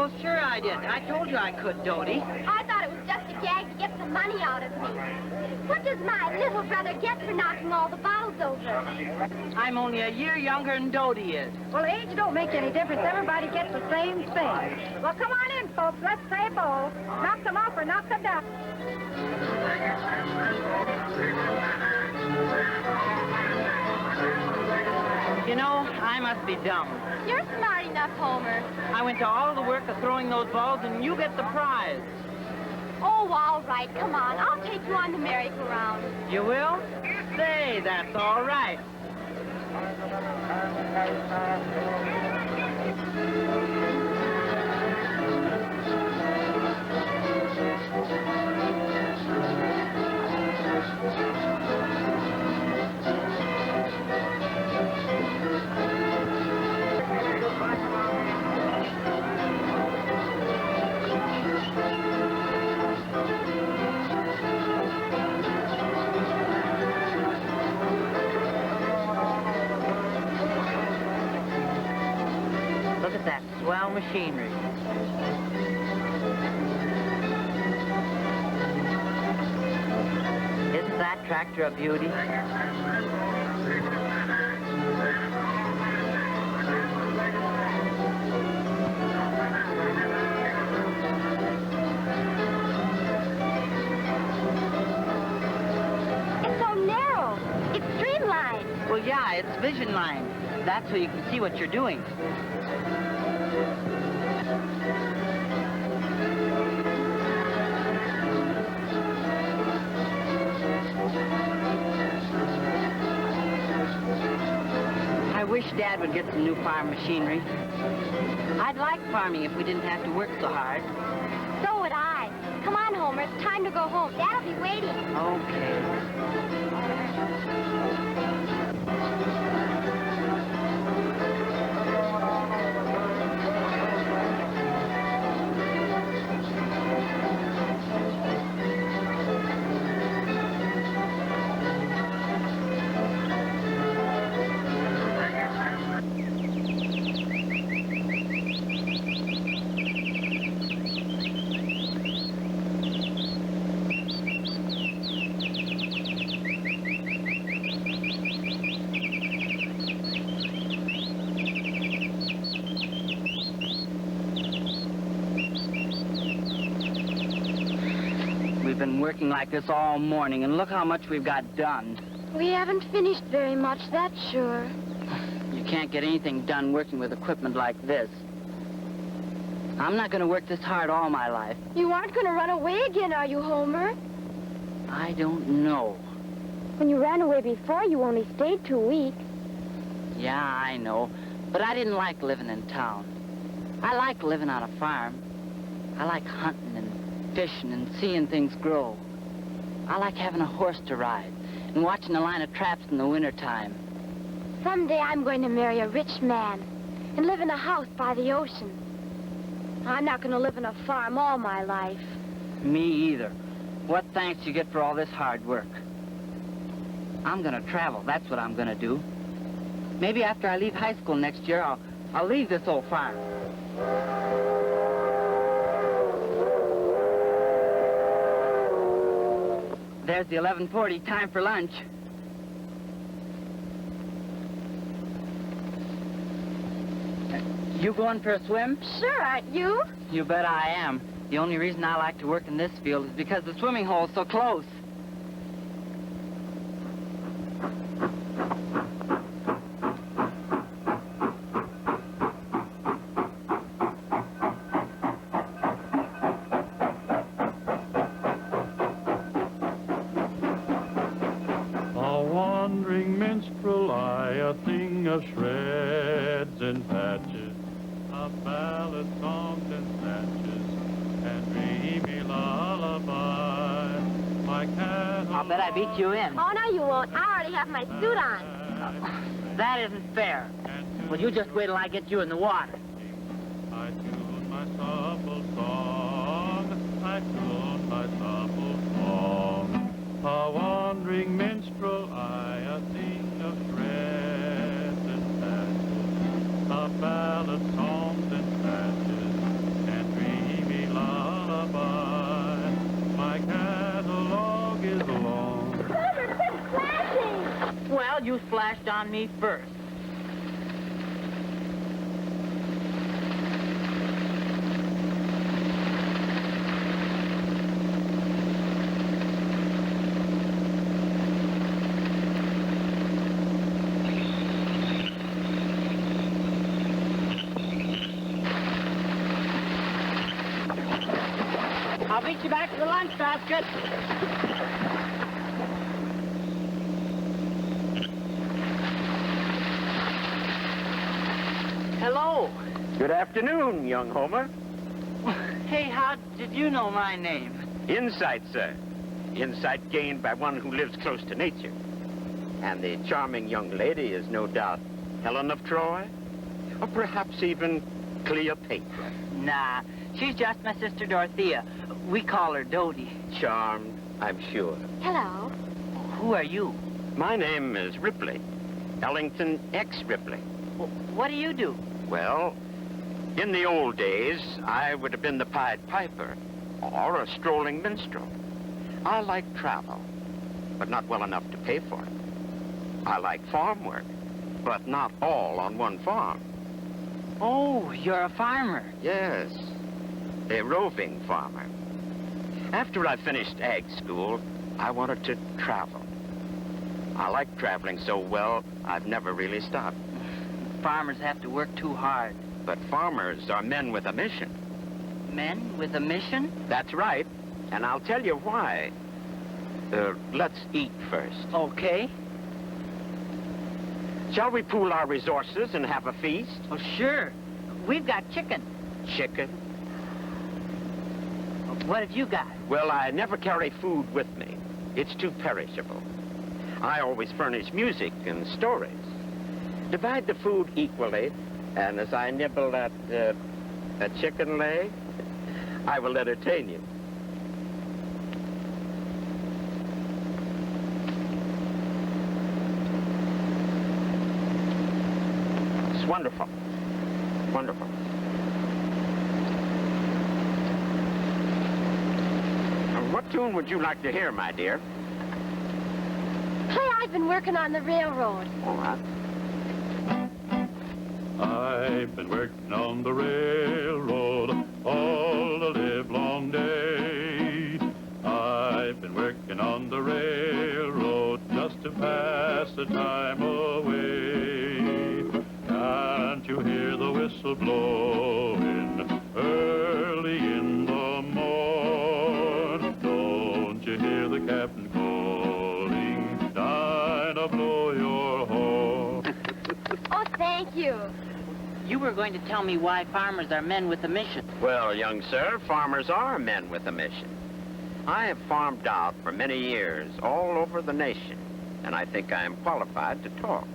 Well, sure I did. I told you I could, Dodie. I thought it was just a gag to get some money out of me. What does my little brother get for knocking all the bottles over? I'm only a year younger than Dodie is. Well, age don't make any difference. Everybody gets the same thing. Well, come on in, folks. Let's play ball. Knock them off or knock them down. You know, I must be dumb. You're smart enough, Homer. I went to all the work of throwing those balls, and you get the prize. Oh, all right. Come on. I'll take you on the merry-go-round. You will? Say, that's all right. Look at that swell machinery. Isn't that tractor a beauty? It's so narrow. It's streamlined. Well, yeah, it's vision line. That's so you can see what you're doing. I wish Dad would get some new farm machinery. I'd like farming if we didn't have to work so hard. So would I. Come on, Homer. It's time to go home. Dad'll be waiting. Okay. We've been working like this all morning, and look how much we've got done. We haven't finished very much, that's sure. You can't get anything done working with equipment like this. I'm not going to work this hard all my life. You aren't going to run away again, are you, Homer? I don't know. When you ran away before, you only stayed 2 weeks. Yeah, I know. But I didn't like living in town. I like living on a farm. I like hunting and fishing and seeing things grow. I like having a horse to ride and watching a line of traps in the wintertime. Someday I'm going to marry a rich man and live in a house by the ocean. I'm not going to live in a farm all my life. Me either. What thanks you get for all this hard work. I'm going to travel. That's what I'm going to do. Maybe after I leave high school next year, I'll leave this old farm. There's the 11:40, time for lunch. You going for a swim? Sure, aren't you? You bet I am. The only reason I like to work in this field is because the swimming hole's so close. Of shreds and patches, of ballad songs and snatches, and dreamy lullaby. My cat. I'll bet I beat you in. Oh, no, you won't. I already have my suit on. That isn't fair. Well, you just wait till I get you in the water. I tune my supple song. I tune my supple song. A wandering minstrel, I sing of shreds. Of ballad songs and patches, and Well, you flashed on me first. I'll meet you back to the lunch basket. Hello. Good afternoon, young Homer. Hey, how did you know my name? Insight, sir. Insight gained by one who lives close to nature. And the charming young lady is no doubt Helen of Troy, or perhaps even Cleopatra. Nah, she's just my sister Dorothea. We call her Dodie. Charmed, I'm sure. Hello. Who are you? My name is Ripley. Ellington X. Ripley. What do you do? Well, in the old days, I would have been the Pied Piper or a strolling minstrel. I like travel, but not well enough to pay for it. I like farm work, but not all on one farm. Oh, you're a farmer. Yes, a roving farmer. After I finished ag school, I wanted to travel. I like traveling so well, I've never really stopped. Farmers have to work too hard. But farmers are men with a mission. Men with a mission? That's right, and I'll tell you why. Let's eat first. Okay. Shall we pool our resources and have a feast? Oh, sure. We've got chicken. Chicken? What have you got? Well, I never carry food with me. It's too perishable. I always furnish music and stories. Divide the food equally, and as I nibble at a chicken leg, I will entertain you. It's wonderful. Wonderful. What tune would you like to hear, my dear? Play I've been working on the railroad. All right. I've been working on the railroad all the livelong day. I've been working on the railroad just to pass the time away. Can't you hear the whistle blowing early in the morn? Don't you hear the captain calling, Dinah, blow your horn? Oh, thank you. You were going to tell me why farmers are men with a mission. Well, young sir, farmers are men with a mission. I have farmed out for many years all over the nation, and I think I am qualified to talk.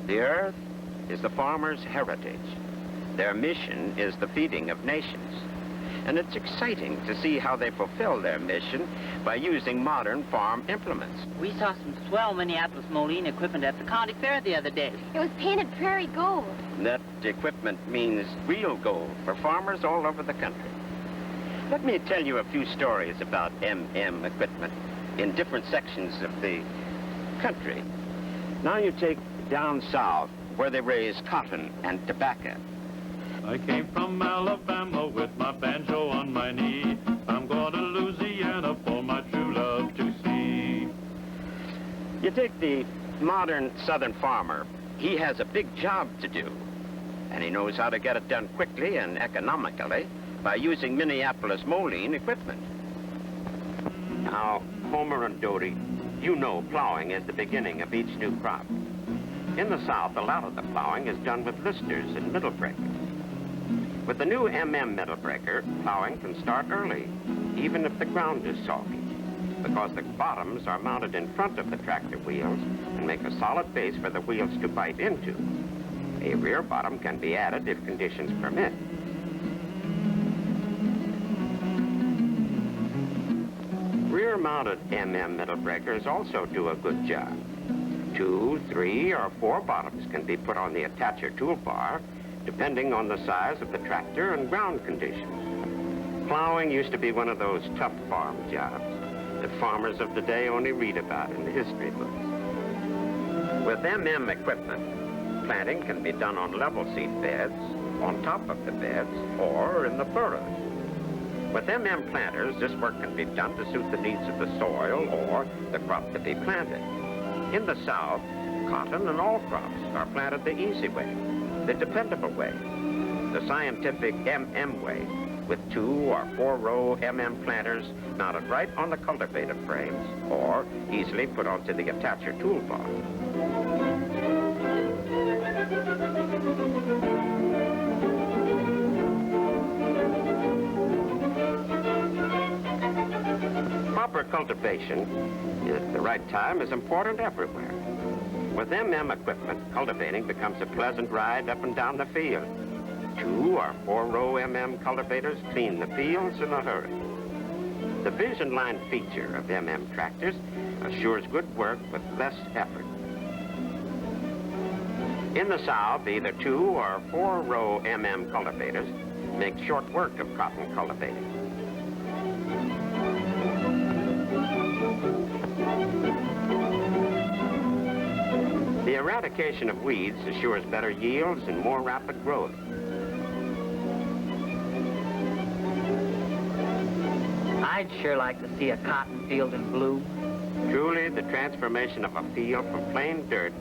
The earth is the farmer's heritage. Their mission is the feeding of nations. And it's exciting to see how they fulfill their mission by using modern farm implements. We saw some swell Minneapolis Moline equipment at the county fair the other day. It was painted prairie gold. That equipment means real gold for farmers all over the country. Let me tell you a few stories about MM equipment in different sections of the country. Now you take down south, where they raise cotton and tobacco. I came from Alabama with my banjo on my knee. I'm going to Louisiana for my true love to see. You take the modern southern farmer. He has a big job to do, and he knows how to get it done quickly and economically by using Minneapolis Moline equipment. Now, Homer and Dodie, you know plowing is the beginning of each new crop. In the South, a lot of the plowing is done with listers and middle breakers. With the new MM middle breaker, plowing can start early, even if the ground is soggy, because the bottoms are mounted in front of the tractor wheels and make a solid base for the wheels to bite into. A rear bottom can be added if conditions permit. Rear-mounted MM middle breakers also do a good job. 2, 3, or 4 bottoms can be put on the attacher toolbar, depending on the size of the tractor and ground conditions. Plowing used to be one of those tough farm jobs that farmers of the day only read about in the history books. With equipment, planting can be done on level seed beds, on top of the beds, or in the furrows. With planters, this work can be done to suit the needs of the soil or the crop to be planted. In the South, cotton and all crops are planted the easy way, the dependable way, the scientific way, with 2 or 4 row planters mounted right on the cultivator frames or easily put onto the attacher toolbar. Proper cultivation at the right time is important everywhere. With equipment, cultivating becomes a pleasant ride up and down the field. 2 or 4 row cultivators clean the fields in a hurry. The vision line feature of tractors assures good work with less effort. In the South, either 2 or 4 row cultivators make short work of cotton cultivating. The eradication of weeds assures better yields and more rapid growth. I'd sure like to see a cotton field in bloom. Truly, the transformation of a field from plain dirt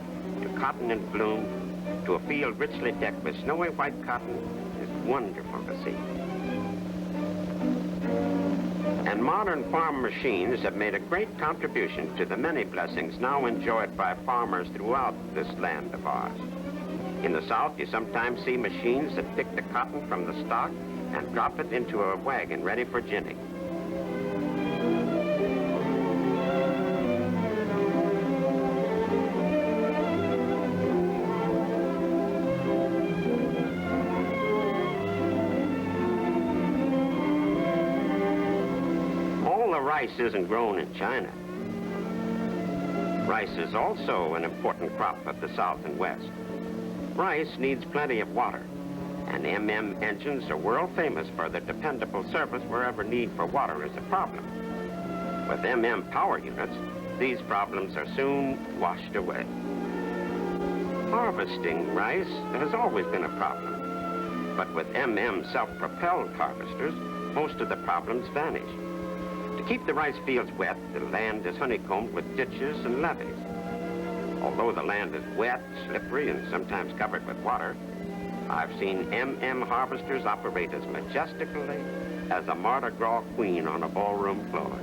to cotton in bloom to a field richly decked with snowy white cotton is wonderful to see. And modern farm machines have made a great contribution to the many blessings now enjoyed by farmers throughout this land of ours. In the South, you sometimes see machines that pick the cotton from the stalk and drop it into a wagon ready for ginning. Rice isn't grown in China. Rice is also an important crop of the South and West. Rice needs plenty of water, and engines are world famous for their dependable service wherever need for water is a problem. With power units, these problems are soon washed away. Harvesting rice has always been a problem, but with self-propelled harvesters, most of the problems vanish. To keep the rice fields wet, the land is honeycombed with ditches and levees. Although the land is wet, slippery, and sometimes covered with water, I've seen harvesters operate as majestically as a Mardi Gras queen on a ballroom floor.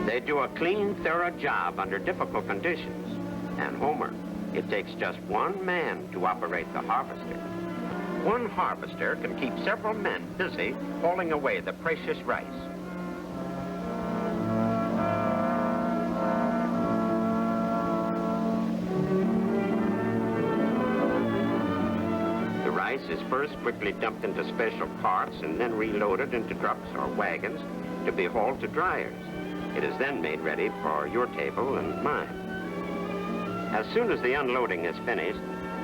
They do a clean, thorough job under difficult conditions. And Homer, it takes just one man to operate the harvester. One harvester can keep several men busy hauling away the precious rice. The rice is first quickly dumped into special carts and then reloaded into trucks or wagons to be hauled to dryers. It is then made ready for your table and mine. As soon as the unloading is finished,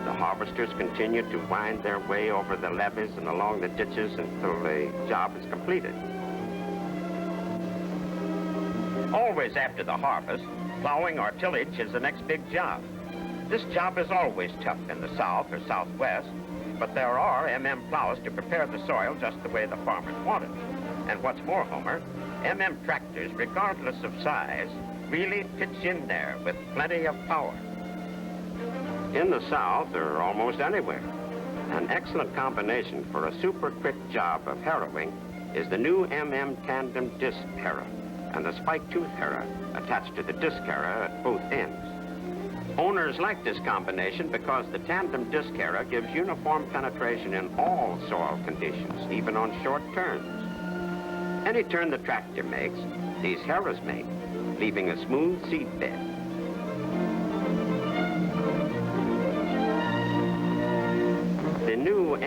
the harvesters continue to wind their way over the levees and along the ditches until the job is completed. Always after the harvest, plowing or tillage is the next big job. This job is always tough in the South or Southwest, but there are plows to prepare the soil just the way the farmers want it. And what's more, Homer, tractors, regardless of size, really pitch in there with plenty of power. In the South, or almost anywhere, an excellent combination for a super quick job of harrowing is the new tandem disc harrow and the spike tooth harrow attached to the disc harrow at both ends. Owners like this combination because the tandem disc harrow gives uniform penetration in all soil conditions, even on short turns. Any turn the tractor makes, these harrows make, leaving a smooth seed bed. The new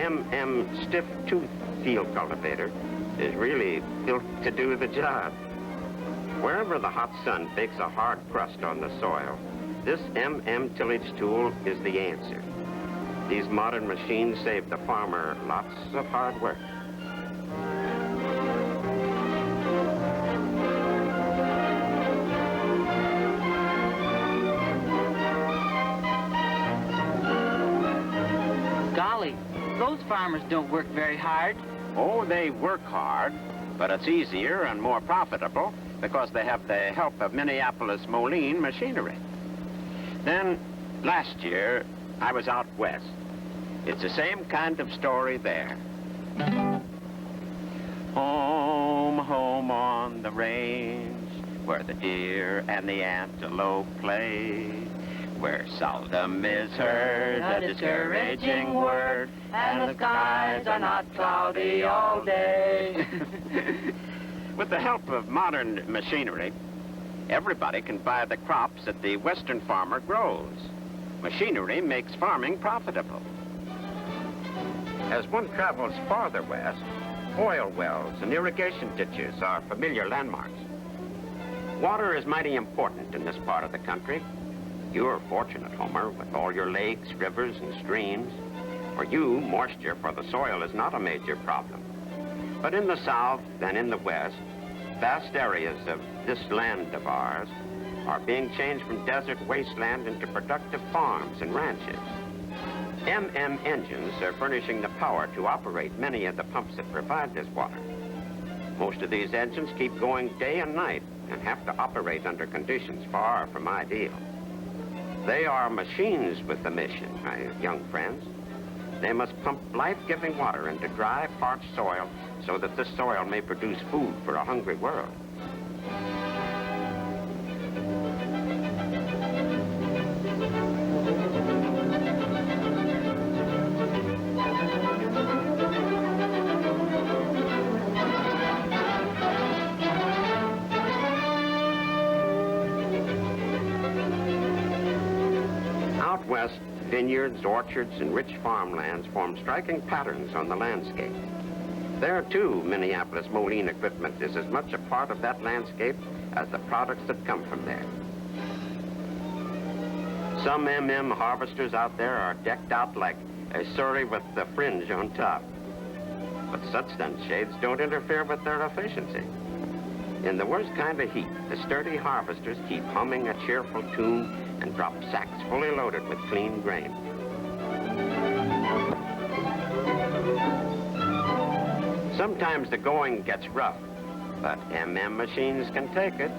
stiff tooth field cultivator is really built to do the job. Wherever the hot sun bakes a hard crust on the soil, this tillage tool is the answer. These modern machines save the farmer lots of hard work. farmers don't work very hard. Oh, they work hard, but it's easier and more profitable because they have the help of Minneapolis Moline machinery. Then, last year, I was out west. It's the same kind of story there. Home, home on the range, where the deer and the antelope play, where seldom is heard a discouraging word, and the skies are not cloudy all day. With the help of modern machinery, everybody can buy the crops that the western farmer grows. Machinery makes farming profitable. As one travels farther west, oil wells and irrigation ditches are familiar landmarks. Water is mighty important in this part of the country. You're fortunate, Homer, with all your lakes, rivers, and streams. For you, moisture for the soil is not a major problem. But in the south and in the west, vast areas of this land of ours are being changed from desert wasteland into productive farms and ranches. MM engines are furnishing the power to operate many of the pumps that provide this water. Most of these engines keep going day and night and have to operate under conditions far from ideal. They are machines with a mission, my young friends. They must pump life-giving water into dry, parched soil so that this soil may produce food for a hungry world. Out west, vineyards, orchards, and rich farmlands form striking patterns on the landscape. There, too, Minneapolis Moline equipment is as much a part of that landscape as the products that come from there. Some MM harvesters out there are decked out like a surrey with the fringe on top. But such sunshades don't interfere with their efficiency. In the worst kind of heat, the sturdy harvesters keep humming a cheerful tune and drop sacks fully loaded with clean grain. Sometimes the going gets rough, but MM machines can take it.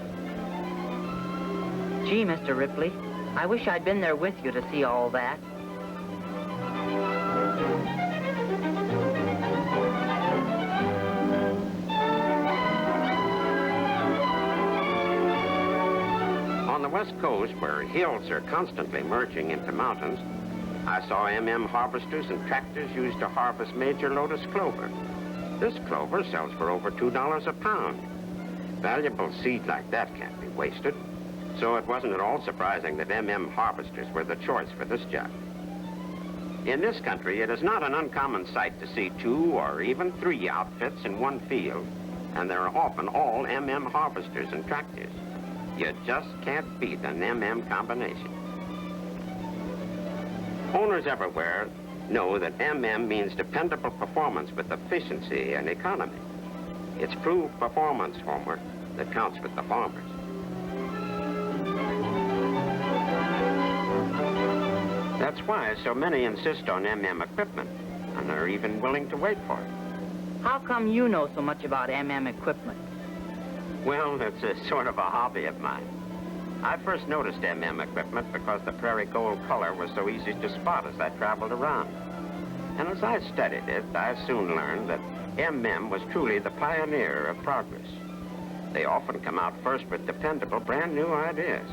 Gee, Mr. Ripley, I wish I'd been there with you to see all that. On the west coast, where hills are constantly merging into mountains, I saw MM harvesters and tractors used to harvest major lotus clover. This clover sells for over $2 a pound. Valuable seed like that can't be wasted, so it wasn't at all surprising that MM harvesters were the choice for this job. In this country, it is not an uncommon sight to see 2 or even 3 outfits in one field, and they're often all MM harvesters and tractors. You just can't beat an MM combination. Owners everywhere know that MM means dependable performance with efficiency and economy. It's proved performance, Homer, that counts with the farmers. That's why so many insist on MM equipment, and are even willing to wait for it. How come you know so much about MM equipment? Well, it's a sort of a hobby of mine. I first noticed MM equipment because the prairie gold color was so easy to spot as I traveled around. And as I studied it, I soon learned that MM was truly the pioneer of progress. They often come out first with dependable, brand new ideas.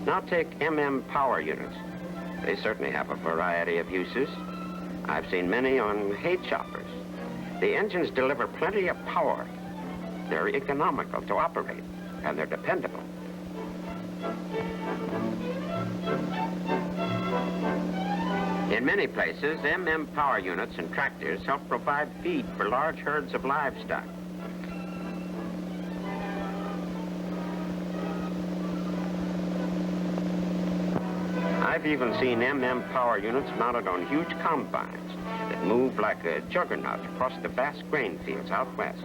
Now take MM power units. They certainly have a variety of uses. I've seen many on hay choppers. The engines deliver plenty of power. They're economical to operate, and they're dependable. In many places, MM power units and tractors help provide feed for large herds of livestock. I've even seen MM power units mounted on huge combines that move like a juggernaut across the vast grain fields out west.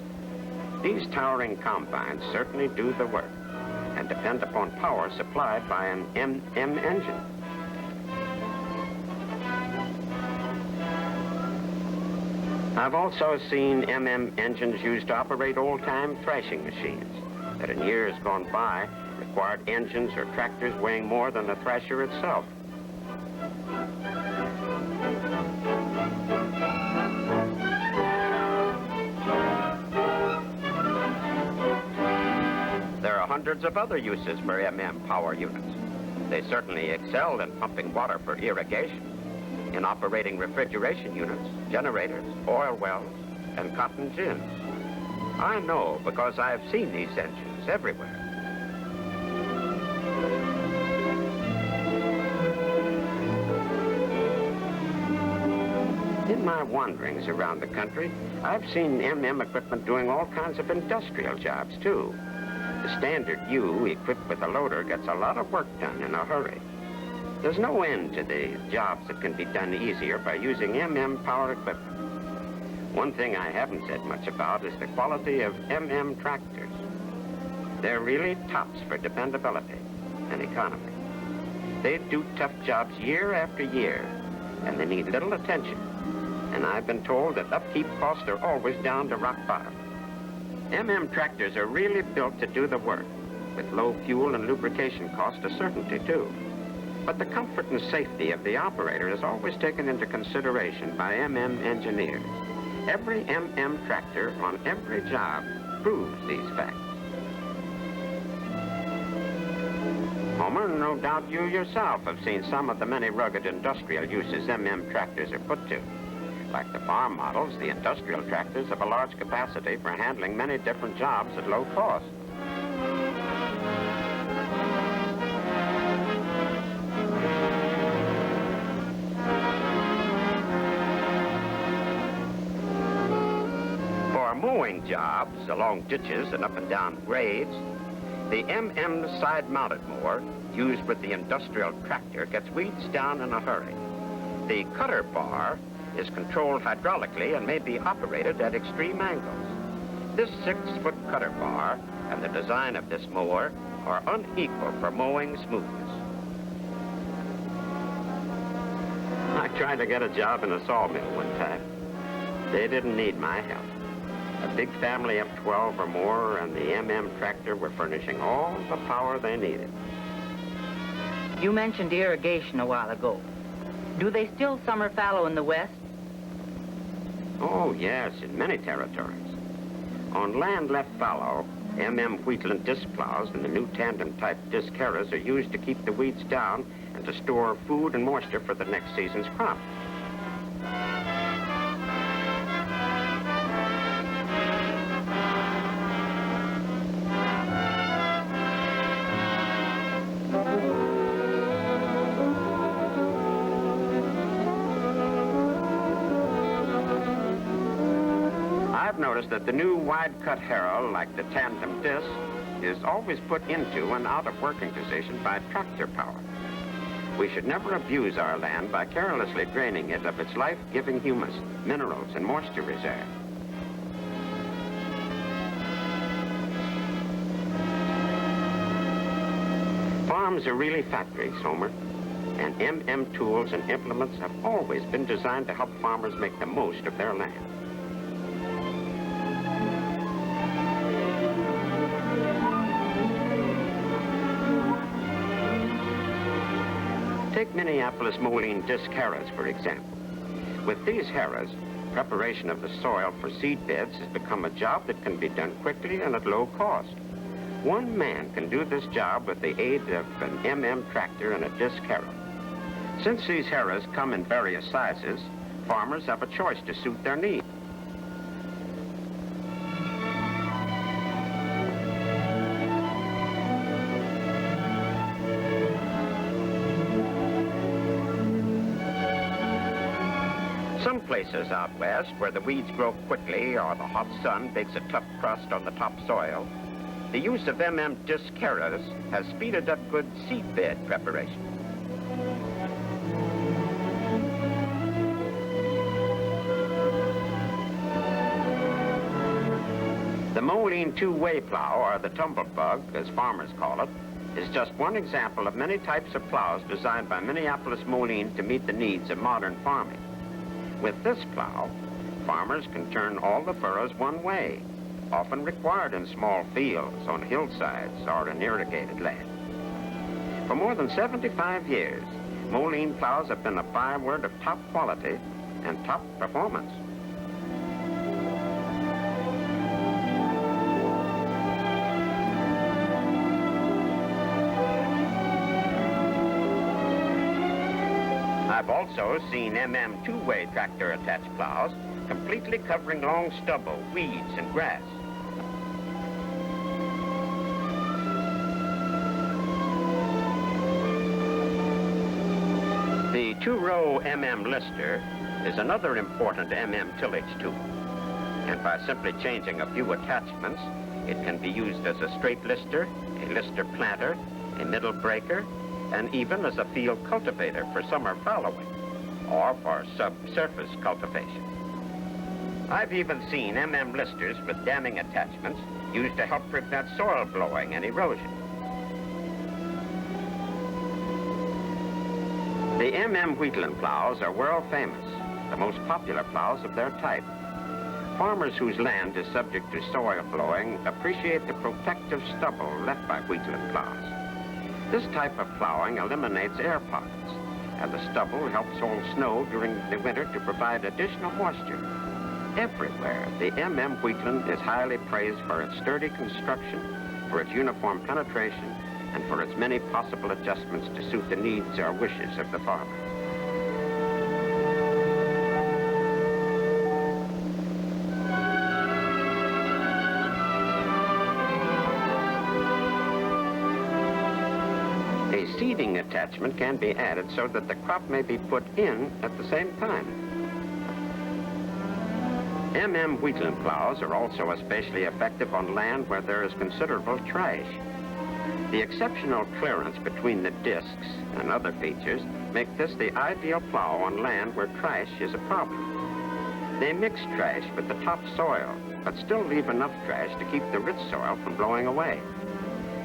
These towering combines certainly do the work and depend upon power supplied by an MM engine. I've also seen engines used to operate old-time thrashing machines that in years gone by required engines or tractors weighing more than the thrasher itself. There are hundreds of other uses for power units. They certainly excel in pumping water for irrigation, in operating refrigeration units, generators, oil wells, and cotton gins. I know because I've seen these engines everywhere. In my wanderings around the country, I've seen equipment doing all kinds of industrial jobs, too. The standard U equipped with a loader gets a lot of work done in a hurry. There's no end to the jobs that can be done easier by using power equipment. One thing I haven't said much about is the quality of tractors. They're really tops for dependability and economy. They do tough jobs year after year, and they need little attention. And I've been told that upkeep costs are always down to rock bottom. tractors are really built to do the work, with low fuel and lubrication cost a certainty, too. But the comfort and safety of the operator is always taken into consideration by engineers. Every tractor on every job proves these facts. Homer, no doubt you yourself have seen some of the many rugged industrial uses tractors are put to. Like the farm models, the industrial tractors have a large capacity for handling many different jobs at low cost. For mowing jobs along ditches and up and down grades, the side-mounted mower used with the industrial tractor gets weeds down in a hurry. The cutter bar is controlled hydraulically and may be operated at extreme angles. This 6-foot cutter bar and the design of this mower are unequal for mowing smoothness. I tried to get a job in a sawmill one time. They didn't need my help. A big family of 12 or more and the tractor were furnishing all the power they needed. You mentioned irrigation a while ago. Do they still summer fallow in the West? Oh, yes, in many territories. On land left fallow, Wheatland disc plows and the new tandem-type disc harrows are used to keep the weeds down and to store food and moisture for the next season's crop. Notice that the new wide-cut harrow, like the tandem disc, is always put into and out of working position by tractor power. We should never abuse our land by carelessly draining it of its life-giving humus, minerals, and moisture reserve. Farms are really factories, Homer, and tools and implements have always been designed to help farmers make the most of their land. Take Minneapolis Moline disc harrows, for example. With these harrows, preparation of the soil for seed beds has become a job that can be done quickly and at low cost. One man can do this job with the aid of an tractor and a disc harrow. Since these harrows come in various sizes, farmers have a choice to suit their needs. Some places out west where the weeds grow quickly or the hot sun bakes a tough crust on the topsoil, the use of disc harrows has speeded up good seed bed preparation. The Moline two-way plow, or the tumblebug, as farmers call it, is just one example of many types of plows designed by Minneapolis Moline to meet the needs of modern farming. With this plow, farmers can turn all the furrows one way, often required in small fields, on hillsides, or in irrigated land. For more than 75 years, Moline plows have been a byword of top quality and top performance. I've also seen two-way tractor attached plows completely covering long stubble, weeds, and grass. The two-row lister is another important tillage tool. And by simply changing a few attachments, it can be used as a straight lister, a lister planter, a middle breaker, and even as a field cultivator for summer fallowing, or for subsurface cultivation. I've even seen listers with damming attachments used to help prevent soil blowing and erosion. The Wheatland plows are world famous, the most popular plows of their type. Farmers whose land is subject to soil blowing appreciate the protective stubble left by Wheatland plows. This type of plowing eliminates air pockets, and the stubble helps hold snow during the winter to provide additional moisture. Everywhere, the Wheatland is highly praised for its sturdy construction, for its uniform penetration, and for its many possible adjustments to suit the needs or wishes of the farmer. A seeding attachment can be added so that the crop may be put in at the same time. Wheatland plows are also especially effective on land where there is considerable trash. The exceptional clearance between the discs and other features make this the ideal plow on land where trash is a problem. They mix trash with the top soil, but still leave enough trash to keep the rich soil from blowing away.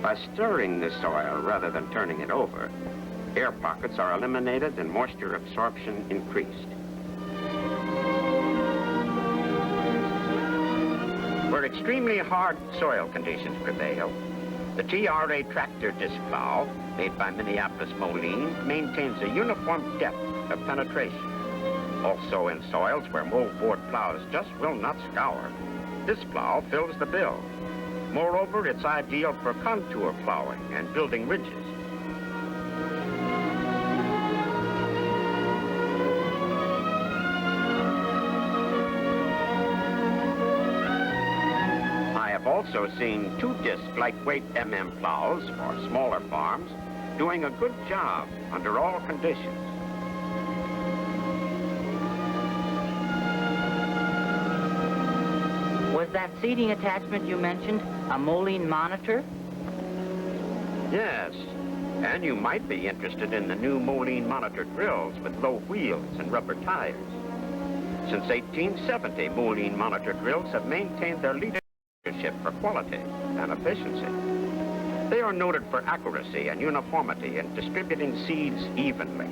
By stirring the soil rather than turning it over, air pockets are eliminated and moisture absorption increased. Where extremely hard soil conditions prevail, the TRA tractor disc plow, made by Minneapolis Moline, maintains a uniform depth of penetration. Also in soils where moldboard plows just will not scour, this plow fills the bill. Moreover, it's ideal for contour plowing and building ridges. I have also seen two-disc lightweight plows for smaller farms doing a good job under all conditions. Was that seating attachment you mentioned a Moline monitor? Yes, and you might be interested in the new Moline monitor drills with low wheels and rubber tires. Since 1870, Moline monitor drills have maintained their leadership for quality and efficiency. They are noted for accuracy and uniformity in distributing seeds evenly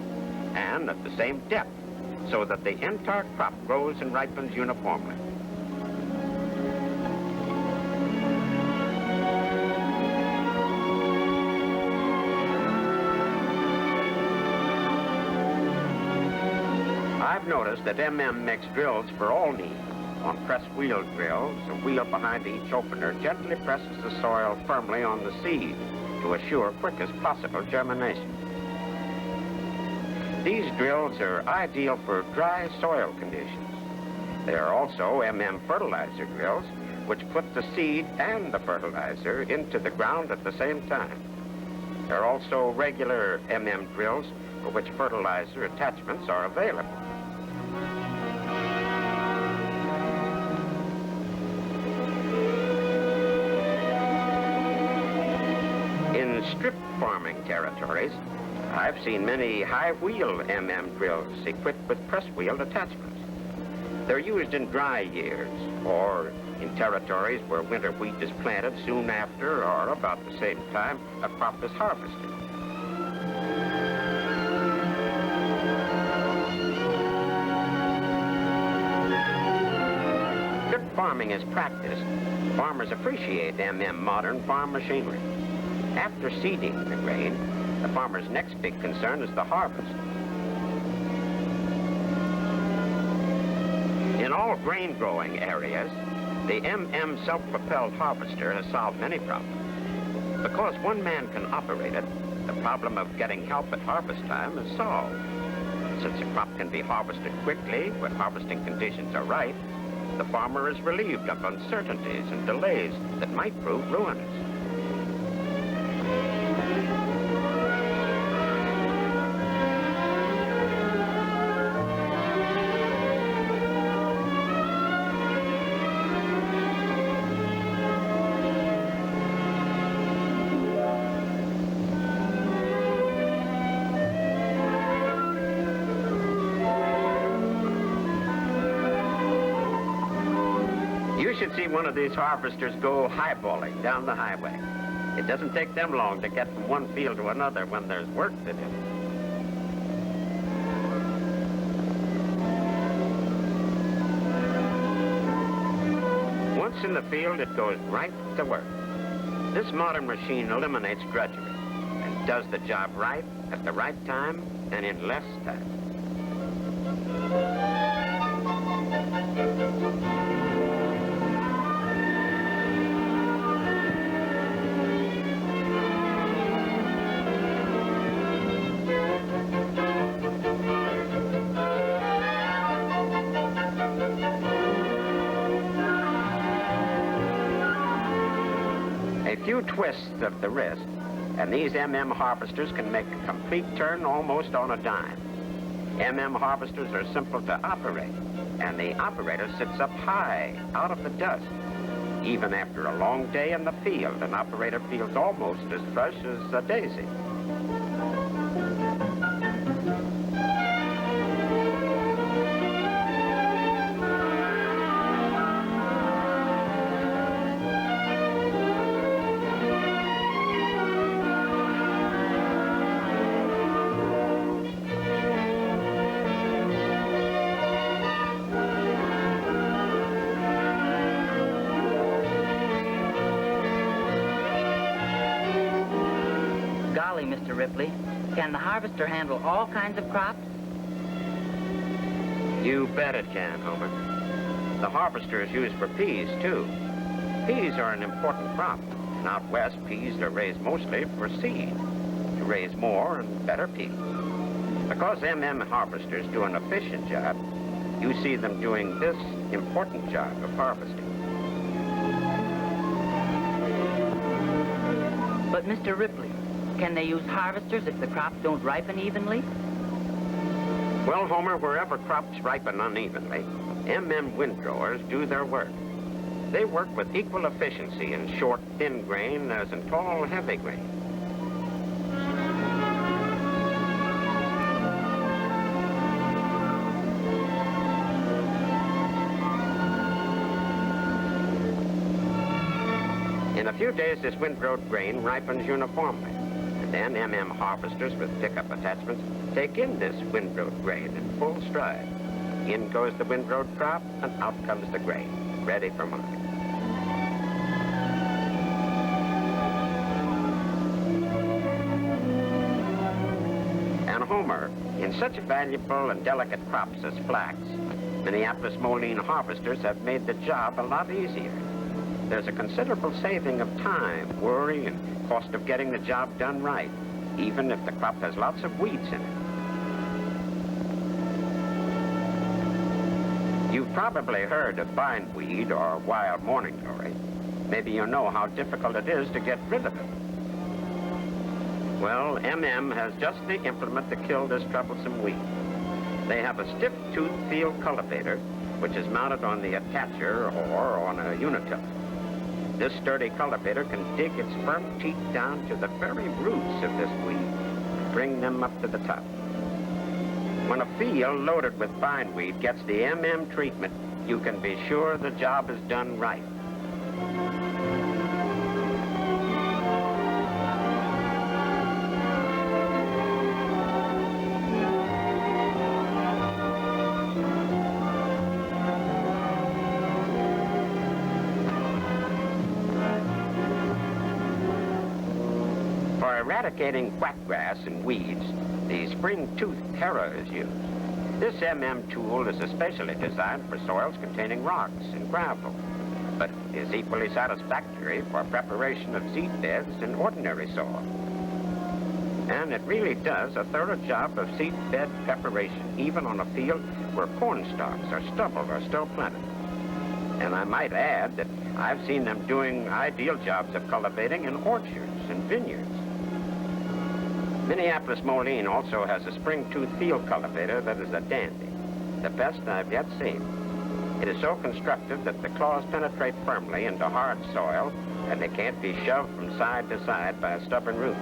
and at the same depth so that the entire crop grows and ripens uniformly. I've noticed that makes drills for all needs. On press wheel drills, a wheel behind each opener gently presses the soil firmly on the seed to assure quickest possible germination. These drills are ideal for dry soil conditions. They are also fertilizer drills, which put the seed and the fertilizer into the ground at the same time. There are also regular drills for which fertilizer attachments are available. In strip farming territories, I've seen many high-wheel drills equipped with press-wheeled attachments. They're used in dry years or in territories where winter wheat is planted soon after or about the same time a crop is harvested. farming is practiced, farmers appreciate modern farm machinery. After seeding the grain, the farmer's next big concern is the harvest. In all grain growing areas, the self-propelled harvester has solved many problems. Because one man can operate it, the problem of getting help at harvest time is solved. Since a crop can be harvested quickly when harvesting conditions are right, the farmer is relieved of uncertainties and delays that might prove ruinous. You should see one of these harvesters go highballing down the highway. It doesn't take them long to get from one field to another when there's work to do. Once in the field, it goes right to work. This modern machine eliminates drudgery and does the job right at the right time and in less time. A few twists of the wrist, and these harvesters can make a complete turn almost on a dime. Harvesters are simple to operate, and the operator sits up high, out of the dust. Even after a long day in the field, an operator feels almost as fresh as a daisy. Mr. Ripley, can the harvester handle all kinds of crops? You bet it can, Homer. The harvester is used for peas, too. Peas are an important crop, and out west, peas are raised mostly for seed, to raise more and better peas. Because harvesters do an efficient job, you see them doing this important job of harvesting. But, Mr. Ripley, can they use harvesters if the crops don't ripen evenly? Well, Homer, wherever crops ripen unevenly, windrowers do their work. They work with equal efficiency in short, thin grain as in tall, heavy grain. In a few days, this windrowed grain ripens uniformly. Then harvesters with pickup attachments take in this windrowed grain in full stride. In goes the windrowed crop, and out comes the grain, ready for market. And Homer, in such valuable and delicate crops as flax, Minneapolis Moline harvesters have made the job a lot easier. There's a considerable saving of time, worry, and cost of getting the job done right, even if the crop has lots of weeds in it. You've probably heard of bindweed or wild morning glory. Maybe you know how difficult it is to get rid of it. Well, has just the implement to kill this troublesome weed. They have a stiff-toothed field cultivator, which is mounted on the attacher or on a unitiller. This sturdy cultivator can dig its firm teeth down to the very roots of this weed and bring them up to the top. When a field loaded with bindweed gets the treatment, you can be sure the job is done right. eradicating whackgrass and weeds, the spring-tooth Terra is used. This tool is especially designed for soils containing rocks and gravel, but is equally satisfactory for preparation of seed beds in ordinary soil. And it really does a thorough job of seed bed preparation, even on a field where corn stalks or stubble are still planted. And I might add that I've seen them doing ideal jobs of cultivating in orchards and vineyards. Minneapolis Moline also has a spring-tooth field cultivator that is a dandy, the best I've yet seen. It is so constructed that the claws penetrate firmly into hard soil, and they can't be shoved from side to side by stubborn roots.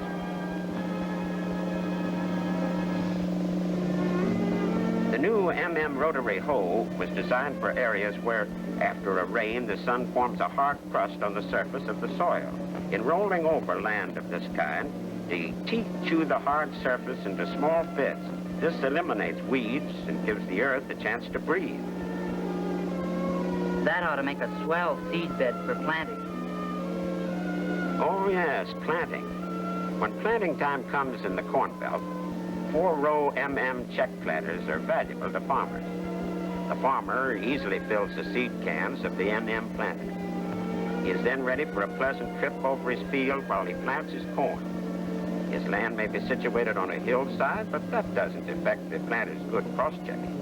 The new rotary hoe was designed for areas where, after a rain, the sun forms a hard crust on the surface of the soil. In rolling over land of this kind, the teeth chew the hard surface into small bits. This eliminates weeds and gives the earth a chance to breathe. That ought to make a swell seed bed for planting. Oh, yes, planting. When planting time comes in the Corn Belt, 4-row check planters are valuable to farmers. The farmer easily fills the seed cans of the planter. He is then ready for a pleasant trip over his field while he plants his corn. His land may be situated on a hillside, but that doesn't affect the planter's good cross-checking.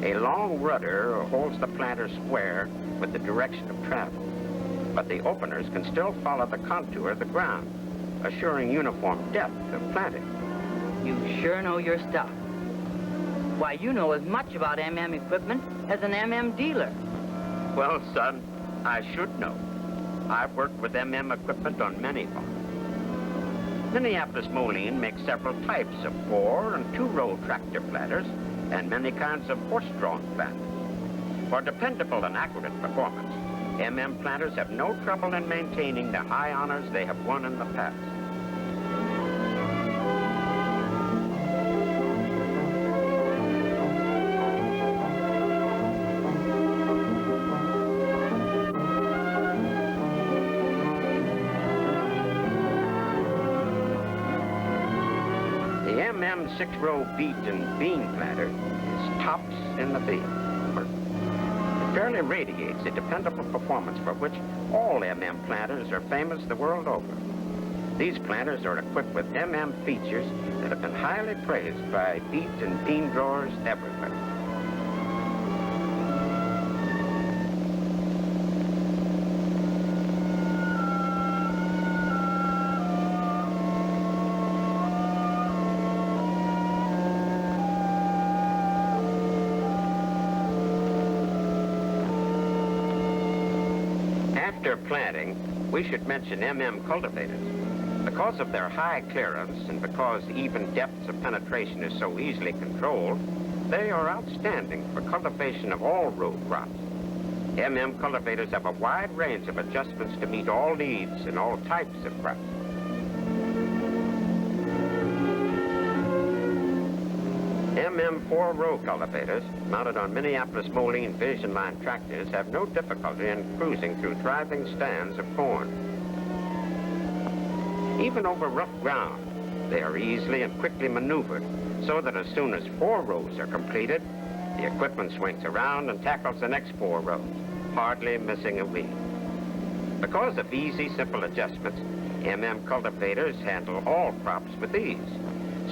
A long rudder holds the planter square with the direction of travel, but the openers can still follow the contour of the ground, assuring uniform depth of planting. You sure know your stuff. Why, you know as much about equipment as an dealer. Well, son, I should know. I've worked with equipment on many farms. Minneapolis Moline makes several types of 4- and 2-row tractor planters and many kinds of horse-drawn planters. For dependable and accurate performance, planters have no trouble in maintaining the high honors they have won in the past. The 6-row beet and bean planter is tops in the field. It fairly radiates a dependable performance for which all planters are famous the world over. These planters are equipped with features that have been highly praised by beet and bean growers everywhere. After planting, we should mention cultivators. Because of their high clearance and because even depths of penetration is so easily controlled, they are outstanding for cultivation of all row crops. cultivators have a wide range of adjustments to meet all needs in all types of crops. MM 4-row cultivators, mounted on Minneapolis Moline Vision Line tractors, have no difficulty in cruising through thriving stands of corn. Even over rough ground, they are easily and quickly maneuvered, so that as soon as 4 rows are completed, the equipment swings around and tackles the next 4 rows, hardly missing a weed. Because of easy, simple adjustments, cultivators handle all crops with ease.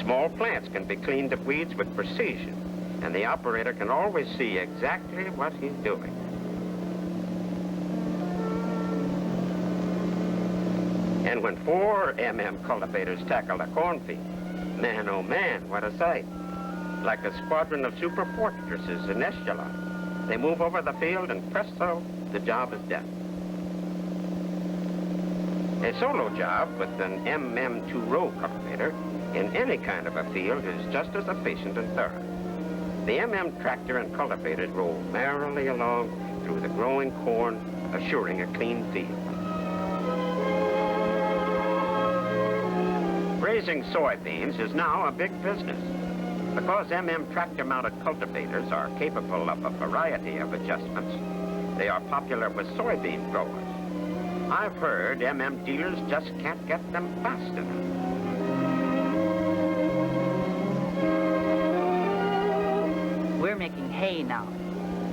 Small plants can be cleaned of weeds with precision, and the operator can always see exactly what he's doing. And when 4 cultivators tackle a cornfield, man, oh man, what a sight. Like a squadron of super fortresses in echelon. They move over the field and presto, the job is done. A solo job with an 2-row cultivator in any kind of a field is just as efficient and thorough. The tractor and cultivators roll merrily along through the growing corn, assuring a clean field. Raising soybeans is now a big business. Because tractor-mounted cultivators are capable of a variety of adjustments, they are popular with soybean growers. I've heard dealers just can't get them fast enough. you're making hay now.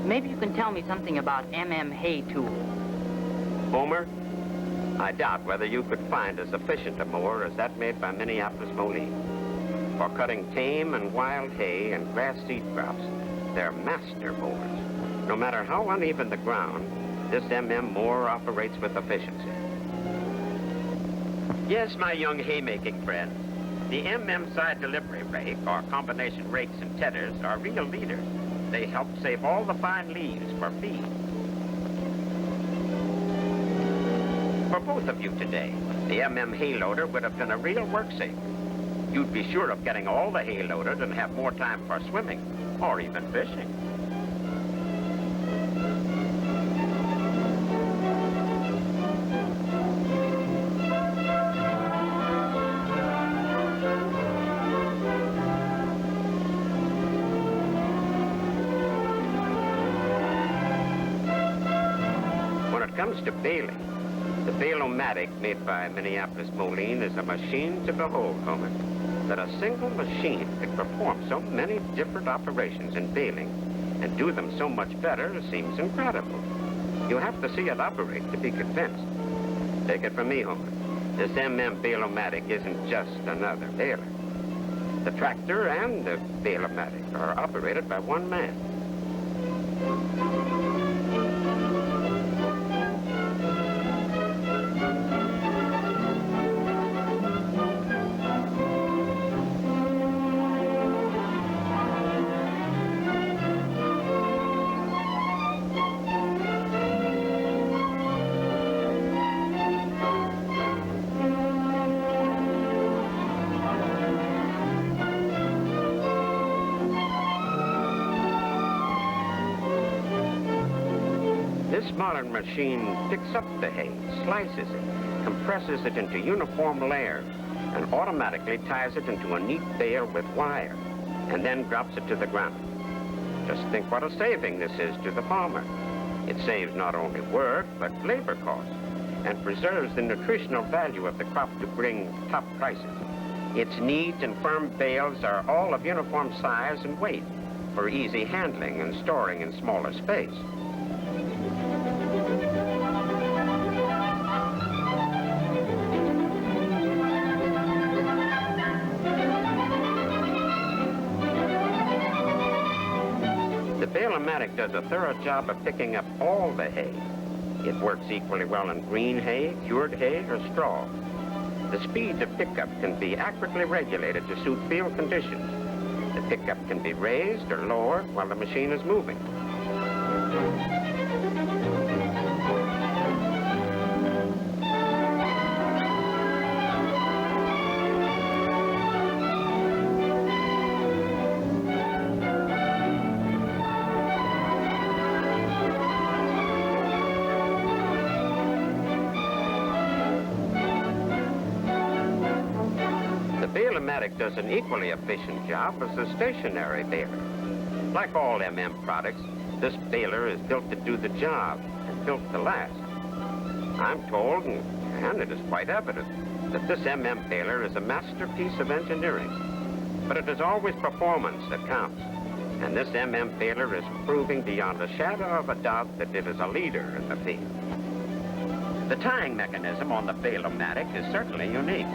Maybe you can tell me something about hay tool. Homer, I doubt whether you could find as efficient a mower as that made by Minneapolis Moline. For cutting tame and wild hay and grass seed crops, they're master mowers. No matter how uneven the ground, this mower operates with efficiency. Yes, my young haymaking friends, the side delivery rake, or combination rakes and tethers, are real leaders. They help save all the fine leaves for feed. For both of you today, the hay loader would have been a real work-saver. You'd be sure of getting all the hay loaded and have more time for swimming, or even fishing. When it comes to baling, the Bale-O-Matic made by Minneapolis Moline is a machine to behold, Homer. That a single machine could perform so many different operations in baling and do them so much better seems incredible. You have to see it operate to be convinced. Take it from me, Homer. This Bale-O-Matic isn't just another baler. The tractor and the Bale-O-Matic are operated by one man. This modern machine picks up the hay, slices it, compresses it into uniform layers, and automatically ties it into a neat bale with wire, and then drops it to the ground. Just think what a saving this is to the farmer. It saves not only work, but labor costs, and preserves the nutritional value of the crop to bring top prices. Its neat and firm bales are all of uniform size and weight for easy handling and storing in smaller space. The Bale-O-Matic does a thorough job of picking up all the hay. It works equally well in green hay, cured hay, or straw. The speed of pickup can be accurately regulated to suit field conditions. The pickup can be raised or lowered while the machine is moving. The Bale-O-Matic does an equally efficient job as a stationary baler. Like all products, this baler is built to do the job and built to last. I'm told, and it is quite evident, that this baler is a masterpiece of engineering. But it is always performance that counts. And this baler is proving beyond a shadow of a doubt that it is a leader in the field. The tying mechanism on the Bale-O-Matic is certainly unique.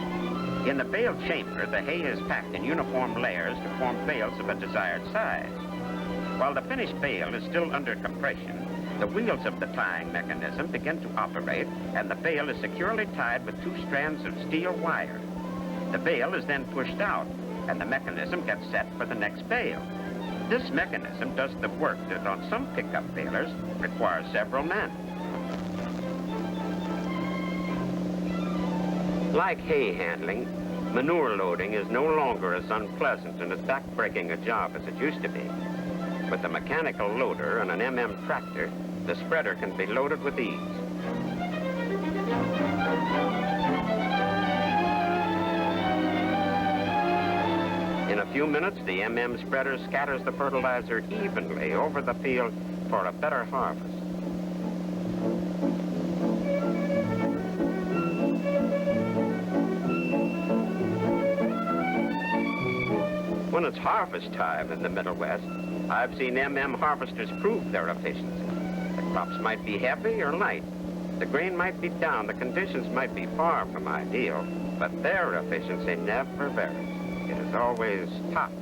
In the bale chamber, the hay is packed in uniform layers to form bales of a desired size. While the finished bale is still under compression, the wheels of the tying mechanism begin to operate, and the bale is securely tied with 2 strands of steel wire. The bale is then pushed out, and the mechanism gets set for the next bale. This mechanism does the work that on some pickup balers requires several men. Like hay handling, manure loading is no longer as unpleasant and as back-breaking a job as it used to be. With a mechanical loader and an tractor, the spreader can be loaded with ease. In a few minutes, the spreader scatters the fertilizer evenly over the field for a better harvest. When it's harvest time in the Middle West, I've seen MM harvesters prove their efficiency. The crops might be heavy or light. The grain might be down. The conditions might be far from ideal, but their efficiency never varies. It is always tops.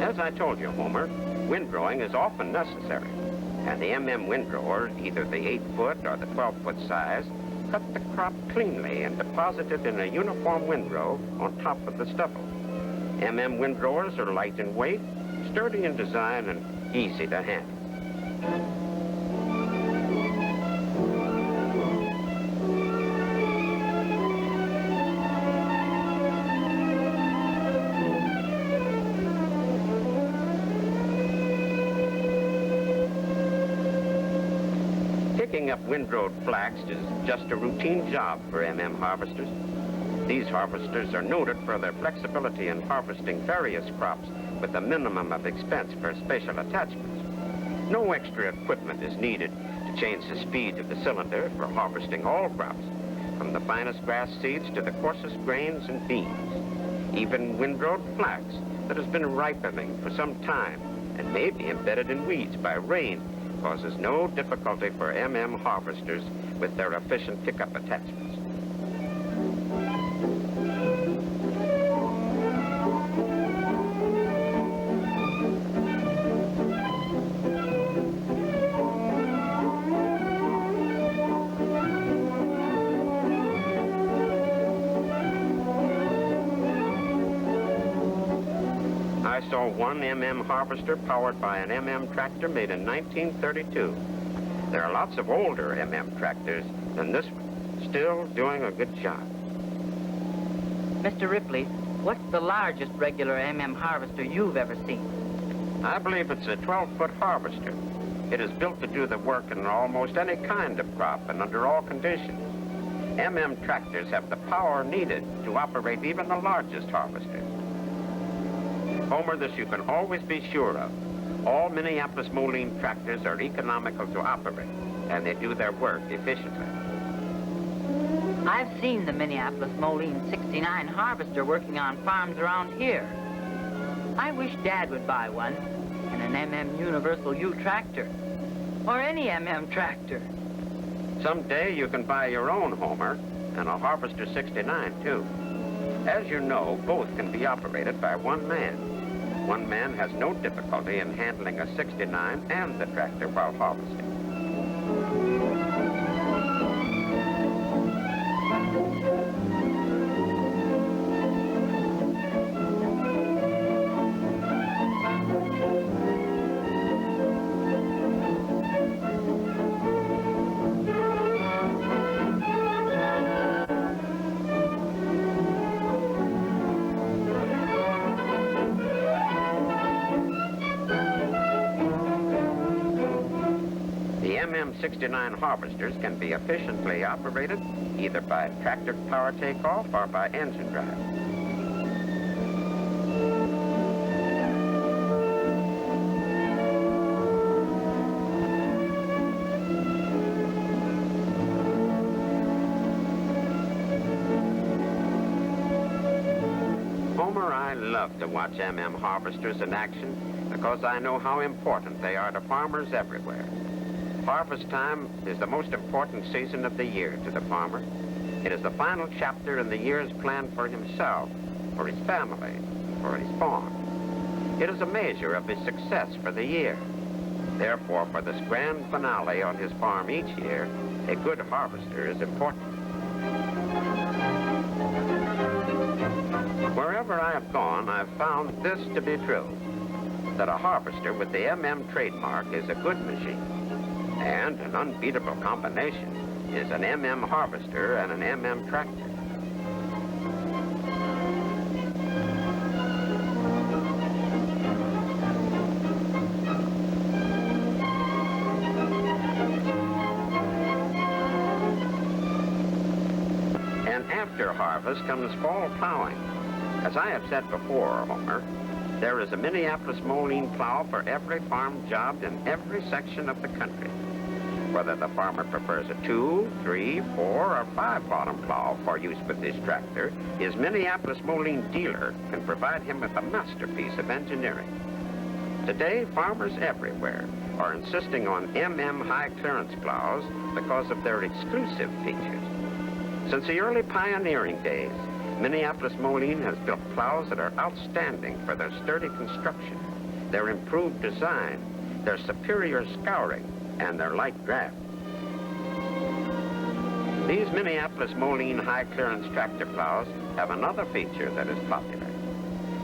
As I told you, Homer, windrowing is often necessary. And the MM windrower, either the 8-foot or the 12-foot size, cut the crop cleanly and deposit it in a uniform windrow on top of the stubble. MM windrowers are light in weight, sturdy in design, and easy to handle. Picking up windrowed flax is just a routine job for MM harvesters. These harvesters are noted for their flexibility in harvesting various crops with a minimum of expense for spatial attachments. No extra equipment is needed to change the speed of the cylinder for harvesting all crops, from the finest grass seeds to the coarsest grains and beans. Even windrowed flax that has been ripening for some time and may be embedded in weeds by rain causes no difficulty for MM harvesters with their efficient pickup attachments. I saw one MM harvester powered by an MM tractor made in 1932. There are lots of older MM tractors than this one, still doing a good job. Mr. Ripley, what's the largest regular MM harvester you've ever seen? I believe it's a 12-foot harvester. It is built to do the work in almost any kind of crop and under all conditions. MM tractors have the power needed to operate even the largest harvesters. Homer, this you can always be sure of. All Minneapolis Moline tractors are economical to operate, and they do their work efficiently. I've seen the Minneapolis Moline 69 harvester working on farms around here. I wish Dad would buy one, and an MM Universal U tractor, or any MM tractor. Someday you can buy your own, Homer, and a Harvester 69, too. As you know, both can be operated by one man. One man has no difficulty in handling a 69 and the tractor while harvesting. MM69 harvesters can be efficiently operated either by tractor power takeoff or by engine drive. Homer, I love to watch MM harvesters in action because I know how important they are to farmers everywhere. Harvest time is the most important season of the year to the farmer. It is the final chapter in the year's plan for himself, for his family, for his farm. It is a measure of his success for the year. Therefore, for this grand finale on his farm each year, a good harvester is important. Wherever I have gone, I've found this to be true, that a harvester with the MM trademark is a good machine. And an unbeatable combination is an MM harvester and an MM tractor. And after harvest comes fall plowing. As I have said before, Homer, there is a Minneapolis Moline plow for every farm job in every section of the country. Whether the farmer prefers a 2, 3, 4, or 5 bottom plow for use with this tractor, his Minneapolis Moline dealer can provide him with a masterpiece of engineering. Today, farmers everywhere are insisting on high clearance plows because of their exclusive features. Since the early pioneering days, Minneapolis Moline has built plows that are outstanding for their sturdy construction, their improved design, their superior scouring, and their light draft. These Minneapolis Moline high clearance tractor plows have another feature that is popular.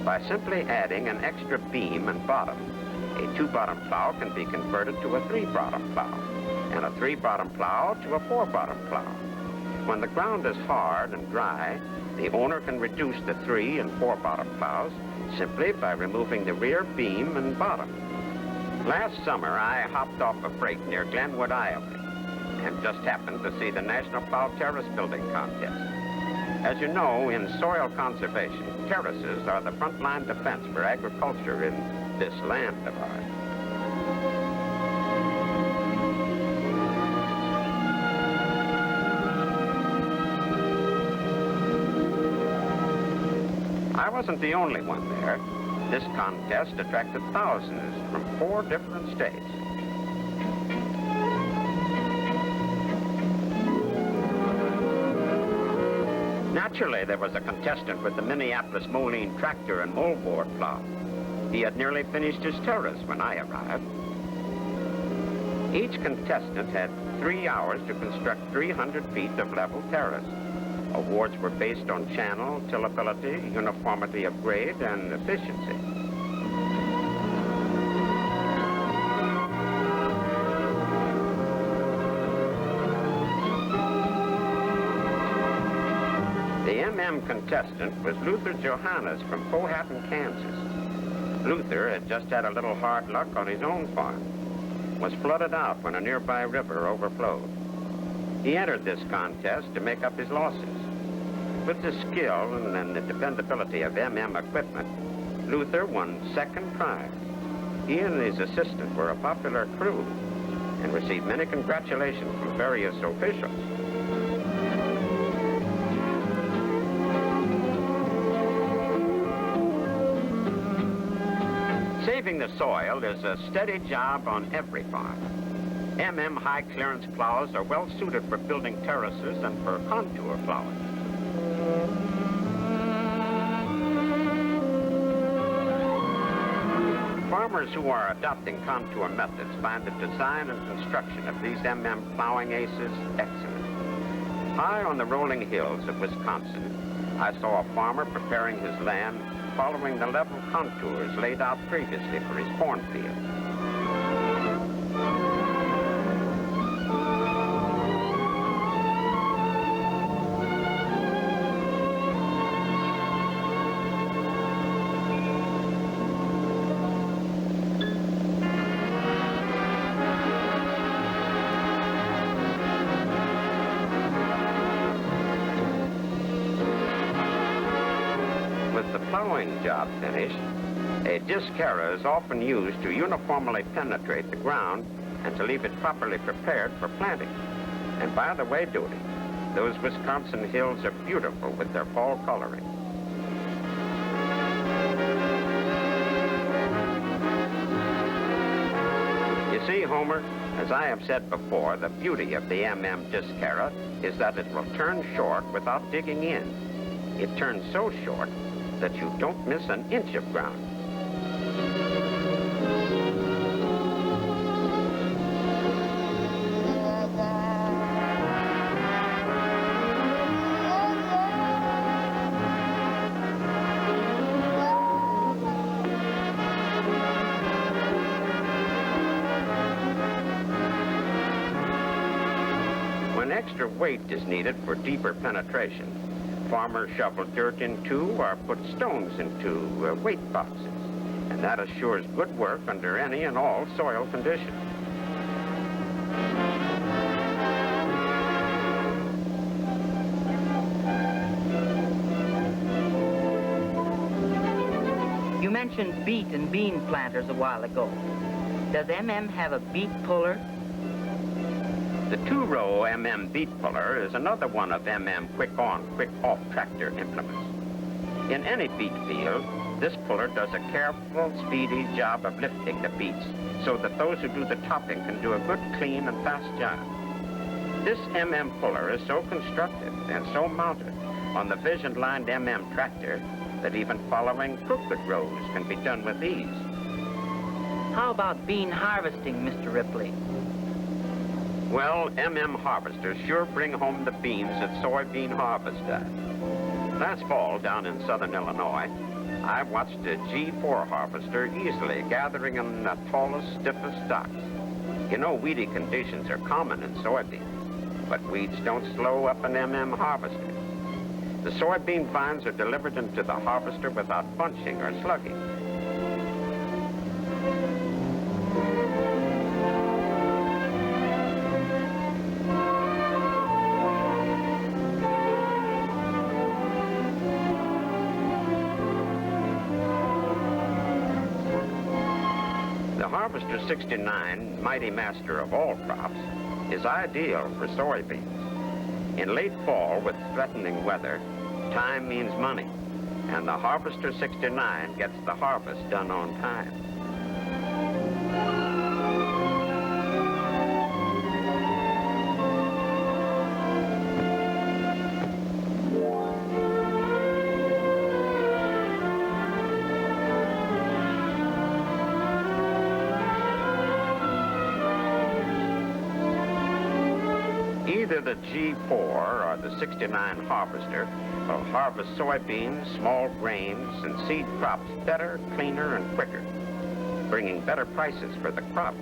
By simply adding an extra beam and bottom, a 2-bottom plow can be converted to a 3-bottom plow, and a 3-bottom plow to a 4-bottom plow. When the ground is hard and dry, the owner can reduce the 3- and 4-bottom plows simply by removing the rear beam and bottom. Last summer, I hopped off a freight near Glenwood, Iowa, and just happened to see the National Plow Terrace Building Contest. As you know, in soil conservation, terraces are the frontline defense for agriculture in this land of ours. I wasn't the only one there. This contest attracted thousands from 4 different states. Naturally, there was a contestant with the Minneapolis Moline tractor and moldboard plow. He had nearly finished his terrace when I arrived. Each contestant had 3 hours to construct 300 feet of level terrace. Awards were based on channel, tillability, uniformity of grade, and efficiency. The contestant was Luther Johannes from Powhatan, Kansas. Luther had just had a little hard luck on his own farm, was flooded out when a nearby river overflowed. He entered this contest to make up his losses. With the skill and the dependability of equipment, Luther won 2nd prize. He and his assistant were a popular crew and received many congratulations from various officials. Saving the soil is a steady job on every farm. high clearance plows are well suited for building terraces and for contour plowing. Farmers who are adopting contour methods find the design and construction of these plowing aces excellent. High on the rolling hills of Wisconsin, I saw a farmer preparing his land following the level contours laid out previously for his cornfield. Job finished, a disc harrow is often used to uniformly penetrate the ground and to leave it properly prepared for planting. And by the way, Doody, those Wisconsin hills are beautiful with their fall coloring. You see, Homer, as I have said before, the beauty of the disc harrow is that it will turn short without digging in. It turns so short that you don't miss an inch of ground. When extra weight is needed for deeper penetration, farmers shovel dirt into or put stones into weight boxes, and that assures good work under any and all soil conditions. You mentioned beet and bean planters a while ago. Does have a beet puller? The two-row beat puller is another one of quick-on, quick-off tractor implements. In any beet field, this puller does a careful, speedy job of lifting the beets so that those who do the topping can do a good, clean, and fast job. This puller is so constructed and so mounted on the vision-lined tractor that even following crooked rows can be done with ease. How about bean harvesting, Mr. Ripley? Well, harvesters sure bring home the beans at soybean harvest time. Last fall, down in southern Illinois, I watched a G4 harvester easily gathering in the tallest, stiffest stalks. You know, weedy conditions are common in soybeans, but weeds don't slow up an harvester. The soybean vines are delivered into the harvester without bunching or slugging. The Harvester 69, mighty master of all crops, is ideal for soybeans. In late fall, with threatening weather, time means money, and the Harvester 69 gets the harvest done on time. Either the G4 or the 69 harvester will harvest soybeans, small grains, and seed crops better, cleaner, and quicker, bringing better prices for the crop.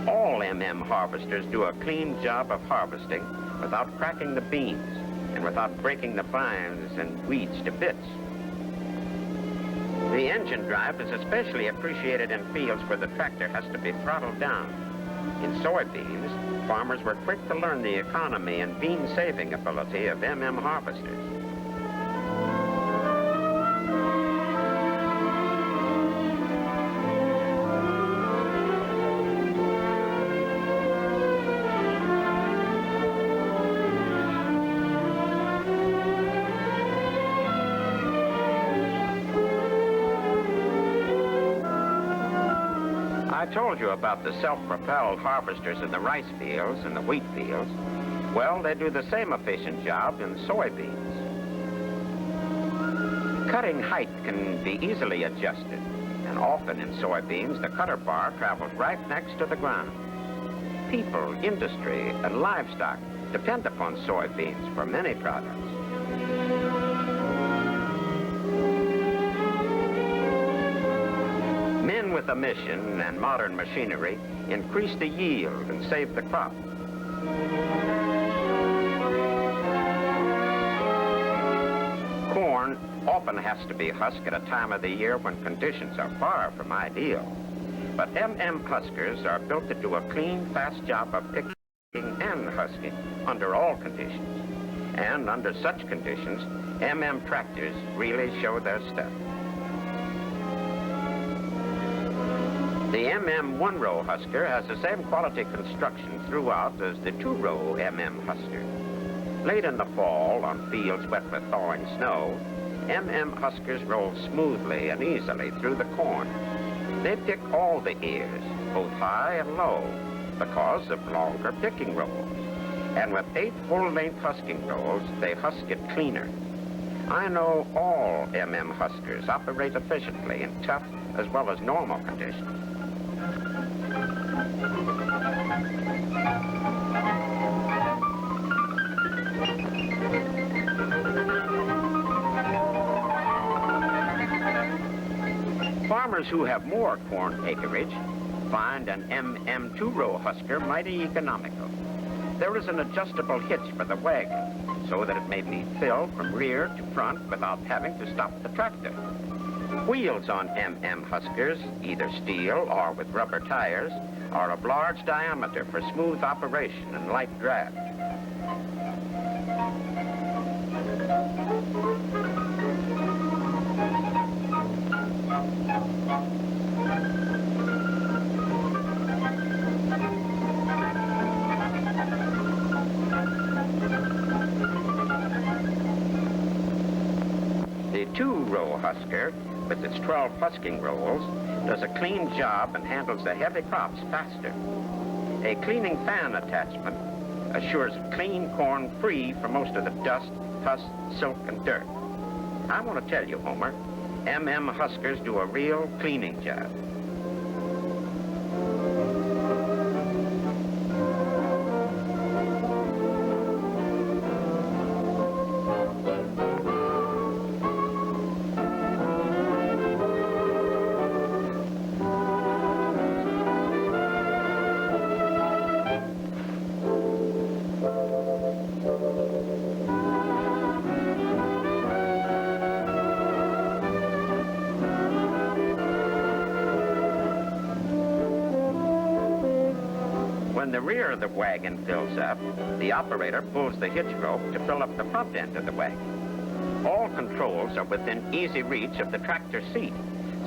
All harvesters do a clean job of harvesting without cracking the beans and without breaking the vines and weeds to bits. The engine drive is especially appreciated in fields where the tractor has to be throttled down. In soybeans, farmers were quick to learn the economy and bean-saving ability of harvesters. I told you about the self-propelled harvesters in the rice fields and the wheat fields. Well, they do the same efficient job in soybeans. Cutting height can be easily adjusted, and often in soybeans, the cutter bar travels right next to the ground. People, industry, and livestock depend upon soybeans for many products. Men with a mission and modern machinery increase the yield and save the crop. Corn often has to be husked at a time of the year when conditions are far from ideal. But huskers are built to do a clean, fast job of picking and husking under all conditions. And under such conditions, tractors really show their stuff. The one-row husker has the same quality construction throughout as the two-row husker. Late in the fall, on fields wet with thawing snow, huskers roll smoothly and easily through the corn. They pick all the ears, both high and low, because of longer picking rolls. And with 8 full-length husking rolls, they husk it cleaner. I know all huskers operate efficiently in tough as well as normal conditions. Farmers who have more corn acreage find an two-row husker mighty economical. There is an adjustable hitch for the wagon so that it may be filled from rear to front without having to stop the tractor. Wheels on huskers, either steel or with rubber tires, are of large diameter for smooth operation and light draft. The 2-row husker, with its 12 husking rolls, does a clean job and handles the heavy crops faster. A cleaning fan attachment assures clean corn free from most of the dust, husk, silk, and dirt. I want to tell you, Homer, MM huskers do a real cleaning job. When the rear of the wagon fills up, the operator pulls the hitch rope to fill up the front end of the wagon. All controls are within easy reach of the tractor seat,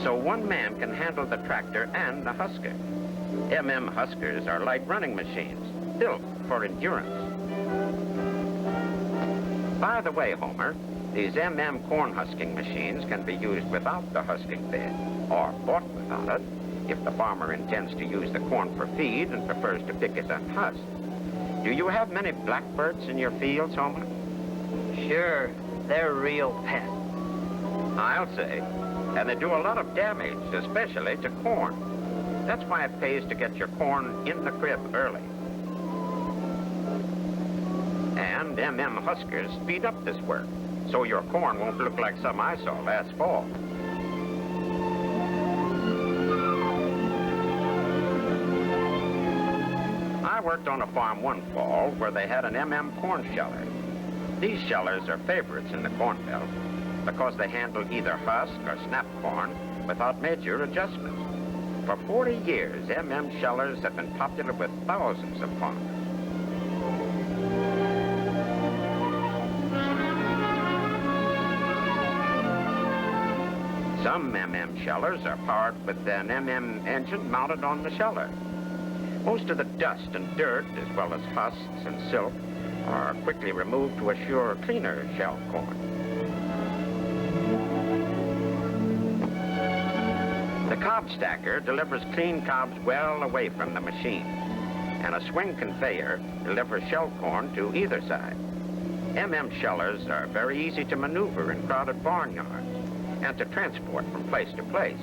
so one man can handle the tractor and the husker. MM huskers are like running machines, built for endurance. By the way, Homer, these MM corn husking machines can be used without the husking bed, or bought without it, if the farmer intends to use the corn for feed and prefers to pick it unhusked. Do you have many blackbirds in your fields, Homer? Sure, they're real pests. I'll say. And they do a lot of damage, especially to corn. That's why it pays to get your corn in the crib early. And MM huskers speed up this work, so your corn won't look like some I saw last fall. I worked on a farm one fall where they had an MM corn sheller. These shellers are favorites in the corn belt because they handle either husk or snap corn without major adjustments. For 40 years, MM shellers have been popular with thousands of farmers. Some MM shellers are powered with an MM engine mounted on the sheller. Most of the dust and dirt, as well as husks and silk, are quickly removed to assure cleaner shell corn. The cob stacker delivers clean cobs well away from the machine, and a swing conveyor delivers shell corn to either side. MM shellers are very easy to maneuver in crowded barnyards and to transport from place to place.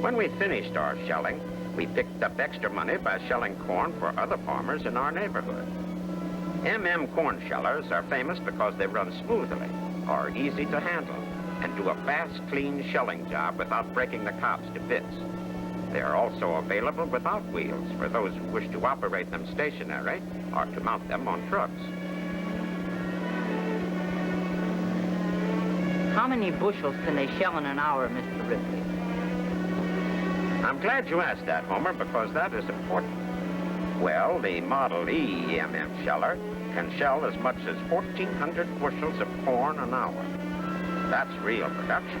When we finished our shelling, we picked up extra money by shelling corn for other farmers in our neighborhood. MM corn shellers are famous because they run smoothly, are easy to handle, and do a fast, clean shelling job without breaking the cobs to bits. They are also available without wheels for those who wish to operate them stationary or to mount them on trucks. How many bushels can they shell in an hour, Mr. Ripley? I'm glad you asked that, Homer, because that is important. Well, the Model E MM sheller can shell as much as 1,400 bushels of corn an hour. That's real production.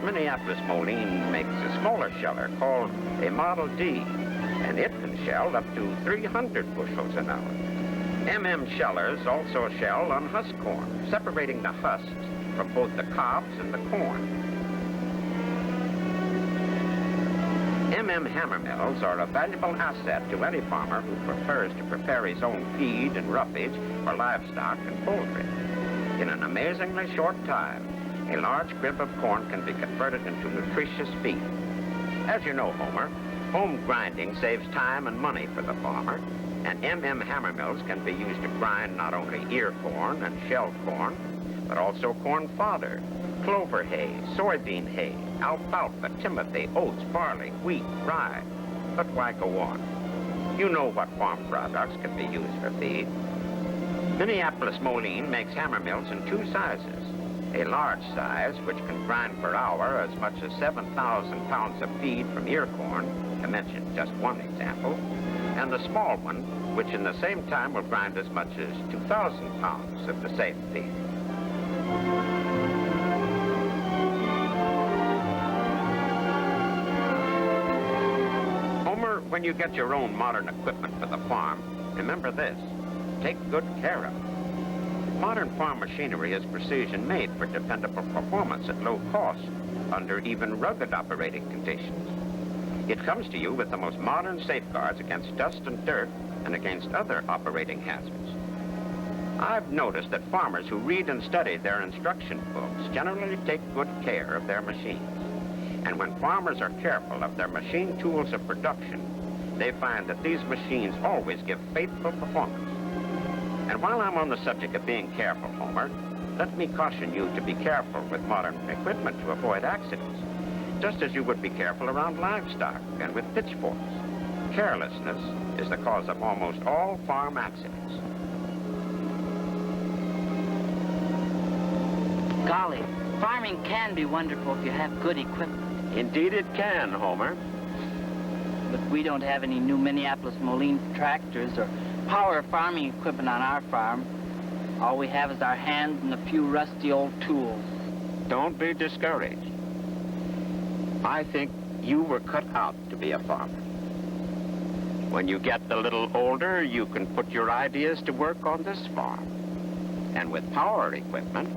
Minneapolis Moline makes a smaller sheller called a Model D, and it can shell up to 300 bushels an hour. MM shellers also shell unhusked corn, separating the husks from both the cobs and the corn. MM hammer mills are a valuable asset to any farmer who prefers to prepare his own feed and roughage for livestock and poultry. In an amazingly short time, a large crib of corn can be converted into nutritious feed. As you know, Homer, home grinding saves time and money for the farmer, and MM hammer mills can be used to grind not only ear corn and shelled corn, but also corn fodder, clover hay, soybean hay, alfalfa, timothy, oats, barley, wheat, rye. But why go on? You know what farm products can be used for feed. Minneapolis Moline makes hammer mills in two sizes. A large size, which can grind per hour as much as 7,000 pounds of feed from ear corn, to mention just one example, and the small one, which in the same time will grind as much as 2,000 pounds of the same feed. Homer, when you get your own modern equipment for the farm, remember this: take good care of it. Modern farm machinery is precision-made for dependable performance at low cost under even rugged operating conditions. It comes to you with the most modern safeguards against dust and dirt and against other operating hazards. I've noticed that farmers who read and study their instruction books generally take good care of their machines. And when farmers are careful of their machine tools of production, they find that these machines always give faithful performance. And while I'm on the subject of being careful, Homer, let me caution you to be careful with modern equipment to avoid accidents, just as you would be careful around livestock and with pitchforks. Carelessness is the cause of almost all farm accidents. Golly, farming can be wonderful if you have good equipment. Indeed it can, Homer. But we don't have any new Minneapolis Moline tractors or power farming equipment on our farm. All we have is our hands and a few rusty old tools. Don't be discouraged. I think you were cut out to be a farmer. When you get a little older, you can put your ideas to work on this farm. And with power equipment,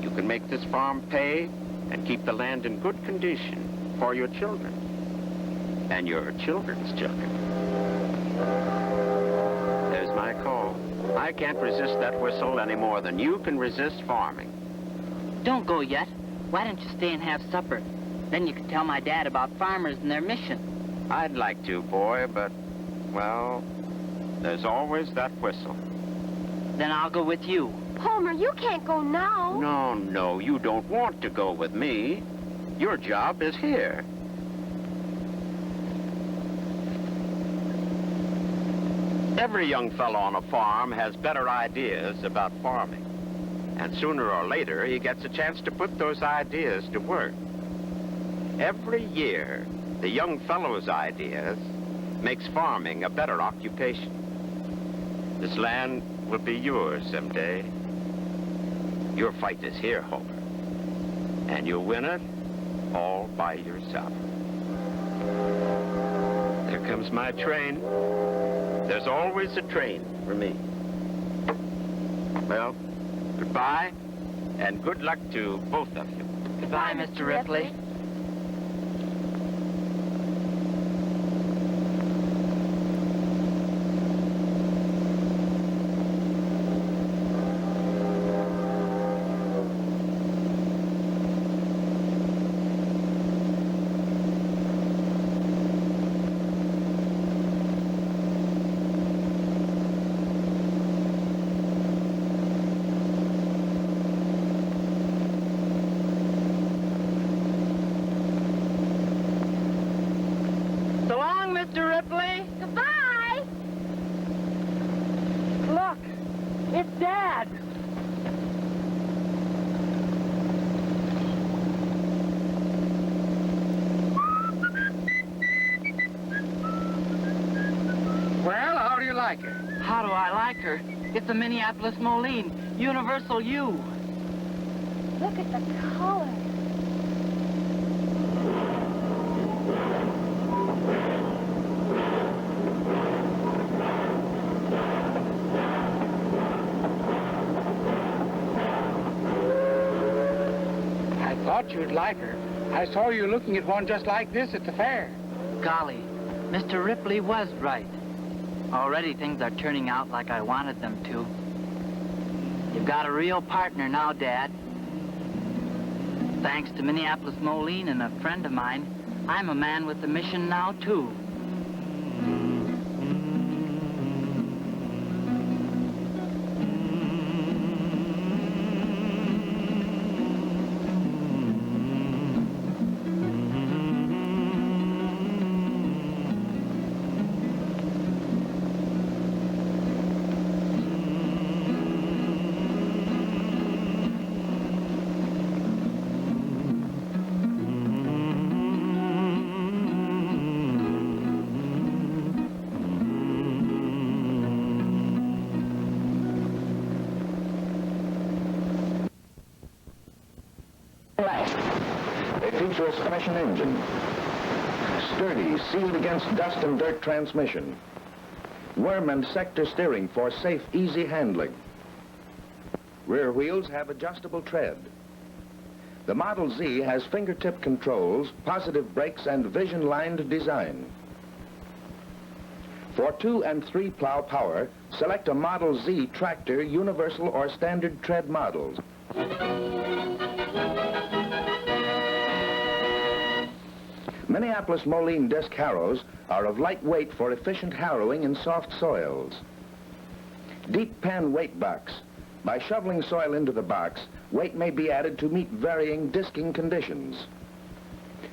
you can make this farm pay and keep the land in good condition for your children and your children's children. There's my call. I can't resist that whistle any more than you can resist farming. Don't go yet. Why don't you stay and have supper? Then you can tell my dad about farmers and their mission. I'd like to, boy, but, well, there's always that whistle. Then I'll go with you. Homer, you can't go now. No, you don't want to go with me. Your job is here. Every young fellow on a farm has better ideas about farming. And sooner or later, he gets a chance to put those ideas to work. Every year, the young fellow's ideas makes farming a better occupation. This land will be yours someday. Your fight is here, Homer. And you'll win it all by yourself. There comes my train. There's always a train for me. Well, goodbye, and good luck to both of you. Goodbye, Mr. Ripley. Mr. Ripley. Goodbye. Look, it's Dad. Well, how do you like her? How do I like her? It's a Minneapolis Moline, Universal U. Look at the color. I thought you'd like her. I saw you looking at one just like this at the fair. Golly, Mr. Ripley was right. Already things are turning out like I wanted them to. You've got a real partner now, Dad. Thanks to Minneapolis Moline and a friend of mine, I'm a man with a mission now, too. black. They feature a suspension engine, sturdy, sealed against dust and dirt transmission, worm and sector steering for safe, easy handling. Rear wheels have adjustable tread. The Model Z has fingertip controls, positive brakes, and vision-lined design. For 2 and 3 plow power, select a Model Z tractor, universal or standard tread models. Minneapolis Moline disc harrows are of light weight for efficient harrowing in soft soils. Deep pan weight box. By shoveling soil into the box, weight may be added to meet varying disking conditions.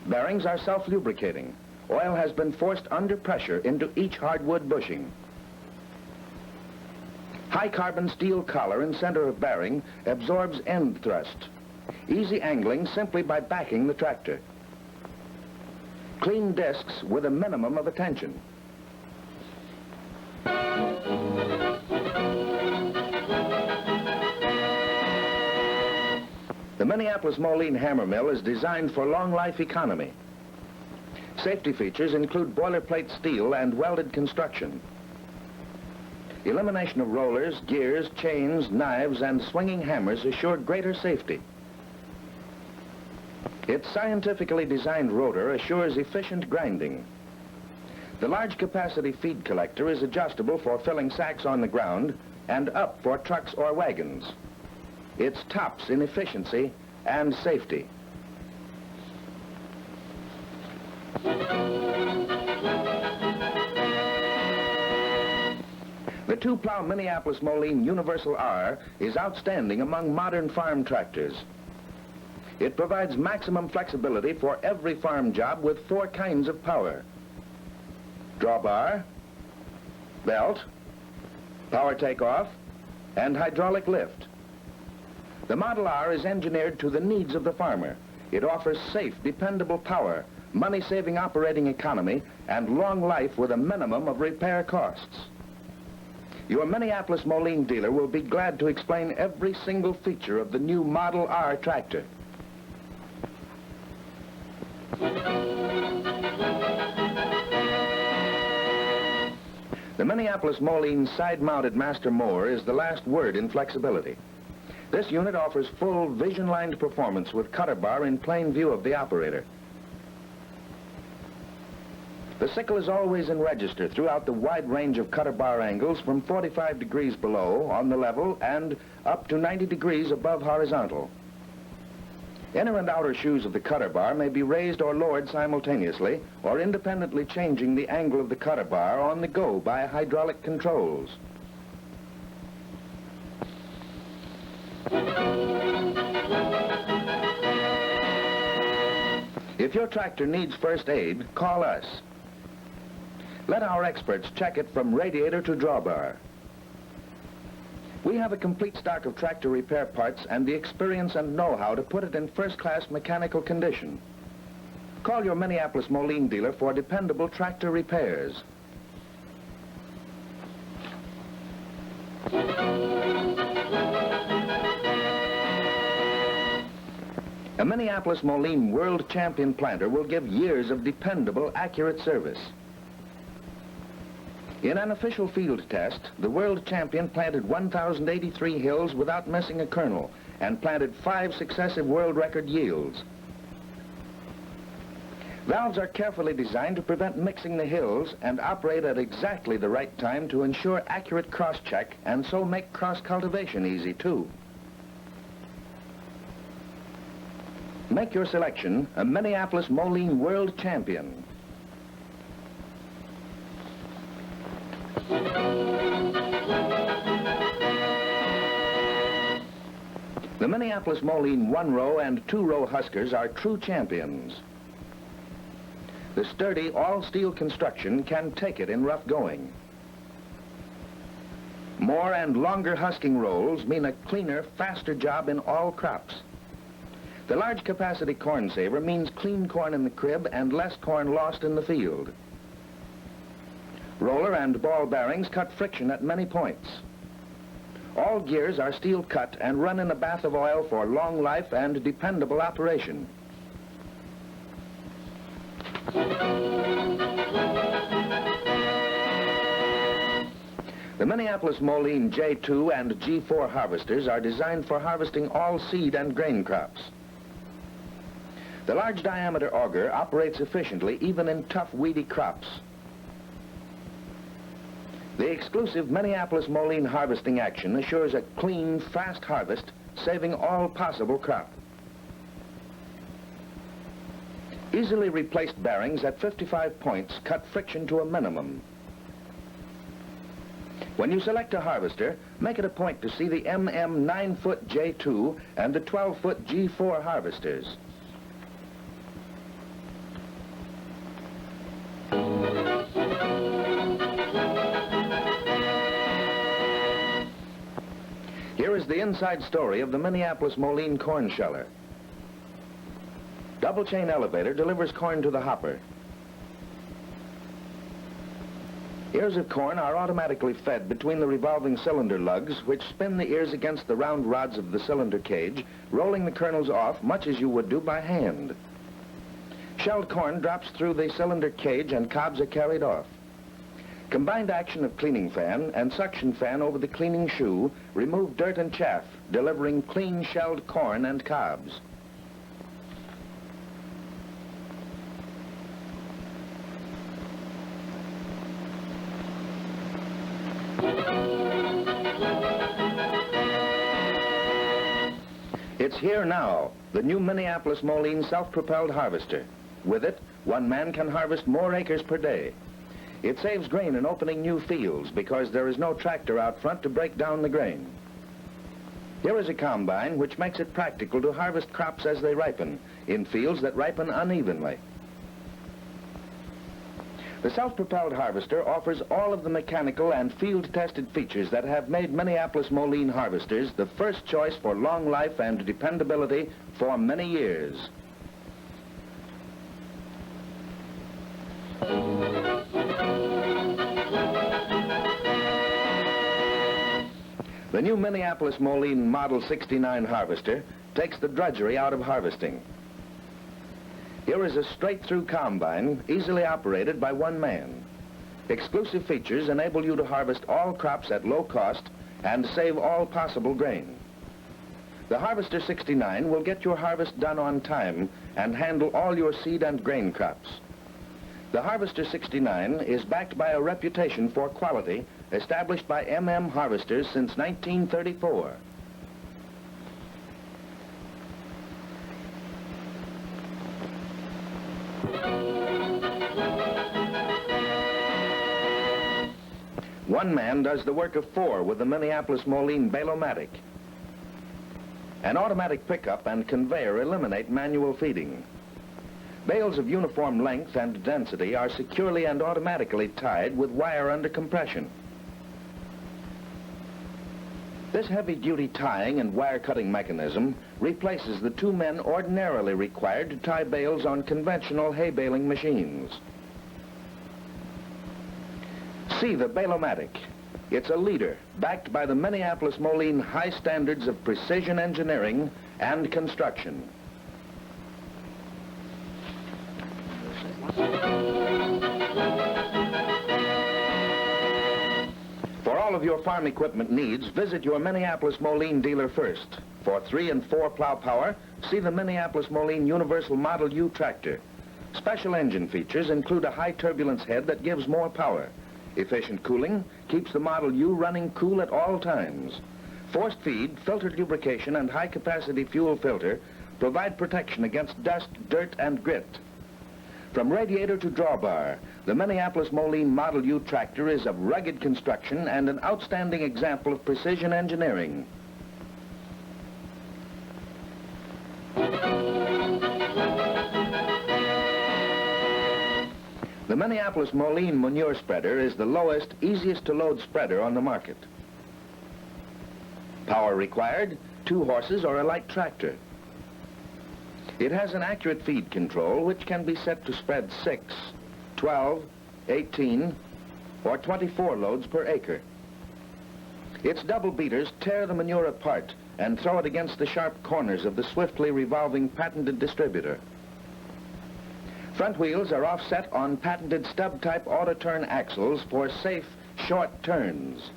Bearings are self-lubricating. Oil has been forced under pressure into each hardwood bushing. High carbon steel collar in center of bearing absorbs end thrust. Easy angling simply by backing the tractor. Clean discs with a minimum of attention. The Minneapolis Moline hammer mill is designed for long life economy. Safety features include boilerplate steel and welded construction. Elimination of rollers, gears, chains, knives, and swinging hammers assure greater safety. Its scientifically designed rotor assures efficient grinding. The large capacity feed collector is adjustable for filling sacks on the ground and up for trucks or wagons. It's tops in efficiency and safety. The 2-plow Minneapolis Moline Universal R is outstanding among modern farm tractors. It provides maximum flexibility for every farm job with 4 kinds of power: drawbar, belt, power takeoff, and hydraulic lift. The Model R is engineered to the needs of the farmer. It offers safe, dependable power, money-saving operating economy, and long life with a minimum of repair costs. Your Minneapolis Moline dealer will be glad to explain every single feature of the new Model R tractor. The Minneapolis Moline side-mounted master mower is the last word in flexibility. This unit offers full vision-lined performance with cutter bar in plain view of the operator. The sickle is always in register throughout the wide range of cutter bar angles from 45 degrees below on the level and up to 90 degrees above horizontal. Inner and outer shoes of the cutter bar may be raised or lowered simultaneously or independently changing the angle of the cutter bar on the go by hydraulic controls. If your tractor needs first aid, call us. Let our experts check it from radiator to drawbar. We have a complete stock of tractor repair parts and the experience and know-how to put it in first-class mechanical condition. Call your Minneapolis Moline dealer for dependable tractor repairs. A Minneapolis Moline world champion planter will give years of dependable, accurate service. In an official field test, the world champion planted 1,083 hills without missing a kernel and planted 5 successive world record yields. Valves are carefully designed to prevent mixing the hills and operate at exactly the right time to ensure accurate cross-check and so make cross-cultivation easy, too. Make your selection a Minneapolis Moline world champion. The Minneapolis Moline 1-row and 2-row huskers are true champions. The sturdy, all-steel construction can take it in rough going. More and longer husking rolls mean a cleaner, faster job in all crops. The large capacity corn saver means clean corn in the crib and less corn lost in the field. Roller and ball bearings cut friction at many points. All gears are steel cut and run in a bath of oil for long life and dependable operation. The Minneapolis Moline J2 and G4 harvesters are designed for harvesting all seed and grain crops. The large diameter auger operates efficiently even in tough, weedy crops. The exclusive Minneapolis Moline harvesting action assures a clean, fast harvest, saving all possible crop. Easily replaced bearings at 55 points cut friction to a minimum. When you select a harvester, make it a point to see the MM 9-foot J2 and the 12-foot G4 harvesters. Here is the inside story of the Minneapolis Moline corn sheller. Double chain elevator delivers corn to the hopper. Ears of corn are automatically fed between the revolving cylinder lugs, which spin the ears against the round rods of the cylinder cage, rolling the kernels off much as you would do by hand. Shelled corn drops through the cylinder cage and cobs are carried off. Combined action of cleaning fan and suction fan over the cleaning shoe remove dirt and chaff, delivering clean shelled corn and cobs. It's here now, the new Minneapolis Moline self-propelled harvester. With it, one man can harvest more acres per day. It saves grain in opening new fields because there is no tractor out front to break down the grain. Here is a combine which makes it practical to harvest crops as they ripen in fields that ripen unevenly. The self-propelled harvester offers all of the mechanical and field-tested features that have made Minneapolis Moline harvesters the first choice for long life and dependability for many years. The new Minneapolis Moline Model 69 harvester takes the drudgery out of harvesting. Here is a straight-through combine, easily operated by one man. Exclusive features enable you to harvest all crops at low cost and save all possible grain. The Harvester 69 will get your harvest done on time and handle all your seed and grain crops. The Harvester 69 is backed by a reputation for quality established by MM harvesters since 1934. One man does the work of four with the Minneapolis Moline Baler. An automatic pickup and conveyor eliminate manual feeding. Bales of uniform length and density are securely and automatically tied with wire under compression. This heavy-duty tying and wire-cutting mechanism replaces the two men ordinarily required to tie bales on conventional hay baling machines. See the Baler. It's a leader backed by the Minneapolis Moline high standards of precision engineering and construction. For all of your farm equipment needs, visit your Minneapolis Moline dealer first. For 3 and 4 plow power, see the Minneapolis Moline Universal Model U tractor. Special engine features include a high turbulence head that gives more power. Efficient cooling keeps the Model U running cool at all times. Forced feed, filtered lubrication, and high-capacity fuel filter provide protection against dust, dirt, and grit. From radiator to drawbar, the Minneapolis Moline Model U tractor is of rugged construction and an outstanding example of precision engineering. The Minneapolis Moline manure spreader is the lowest, easiest to load spreader on the market. Power required, 2 horses or a light tractor. It has an accurate feed control which can be set to spread 6, 12, 18, or 24 loads per acre. Its double beaters tear the manure apart and throw it against the sharp corners of the swiftly revolving patented distributor. Front wheels are offset on patented stub-type auto-turn axles for safe, short turns.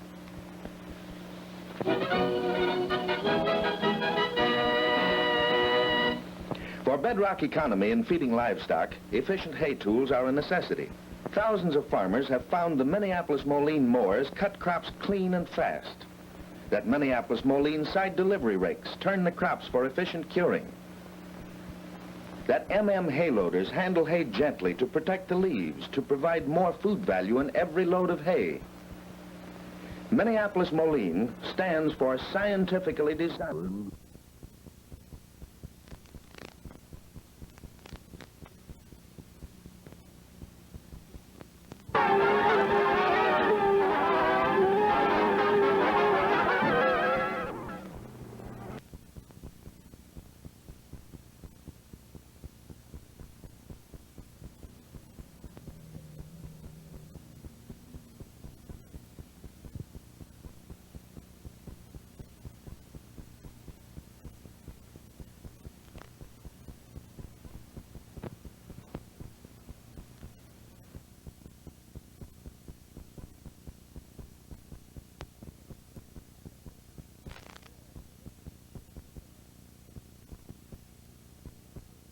For bedrock economy in feeding livestock, efficient hay tools are a necessity. Thousands of farmers have found the Minneapolis Moline mowers cut crops clean and fast. That Minneapolis Moline side delivery rakes turn the crops for efficient curing. That hay loaders handle hay gently to protect the leaves, to provide more food value in every load of hay. Minneapolis Moline stands for scientifically designed.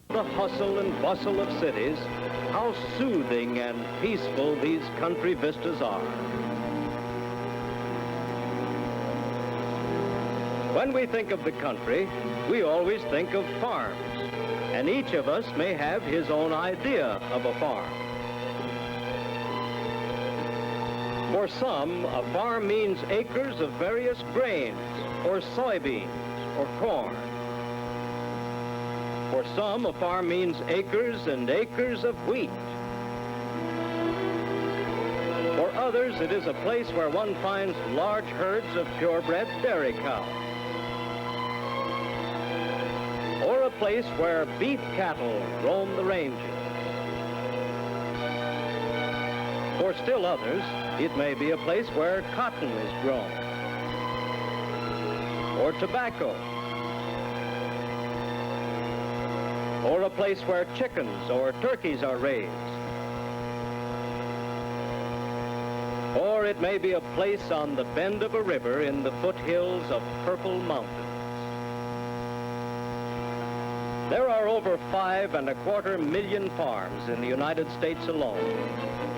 The hustle and bustle of cities, how soothing and peaceful these country vistas are. When we think of the country, we always think of farms, and each of us may have his own idea of a farm. For some, a farm means acres of various grains, or soybeans, or corn. For some, a farm means acres and acres of wheat. For others, it is a place where one finds large herds of purebred dairy cows. Or a place where beef cattle roam the ranges. For still others, it may be a place where cotton is grown, or tobacco, or a place where chickens or turkeys are raised. Or it may be a place on the bend of a river in the foothills of Purple Mountains. There are over 5.25 million farms in the United States alone,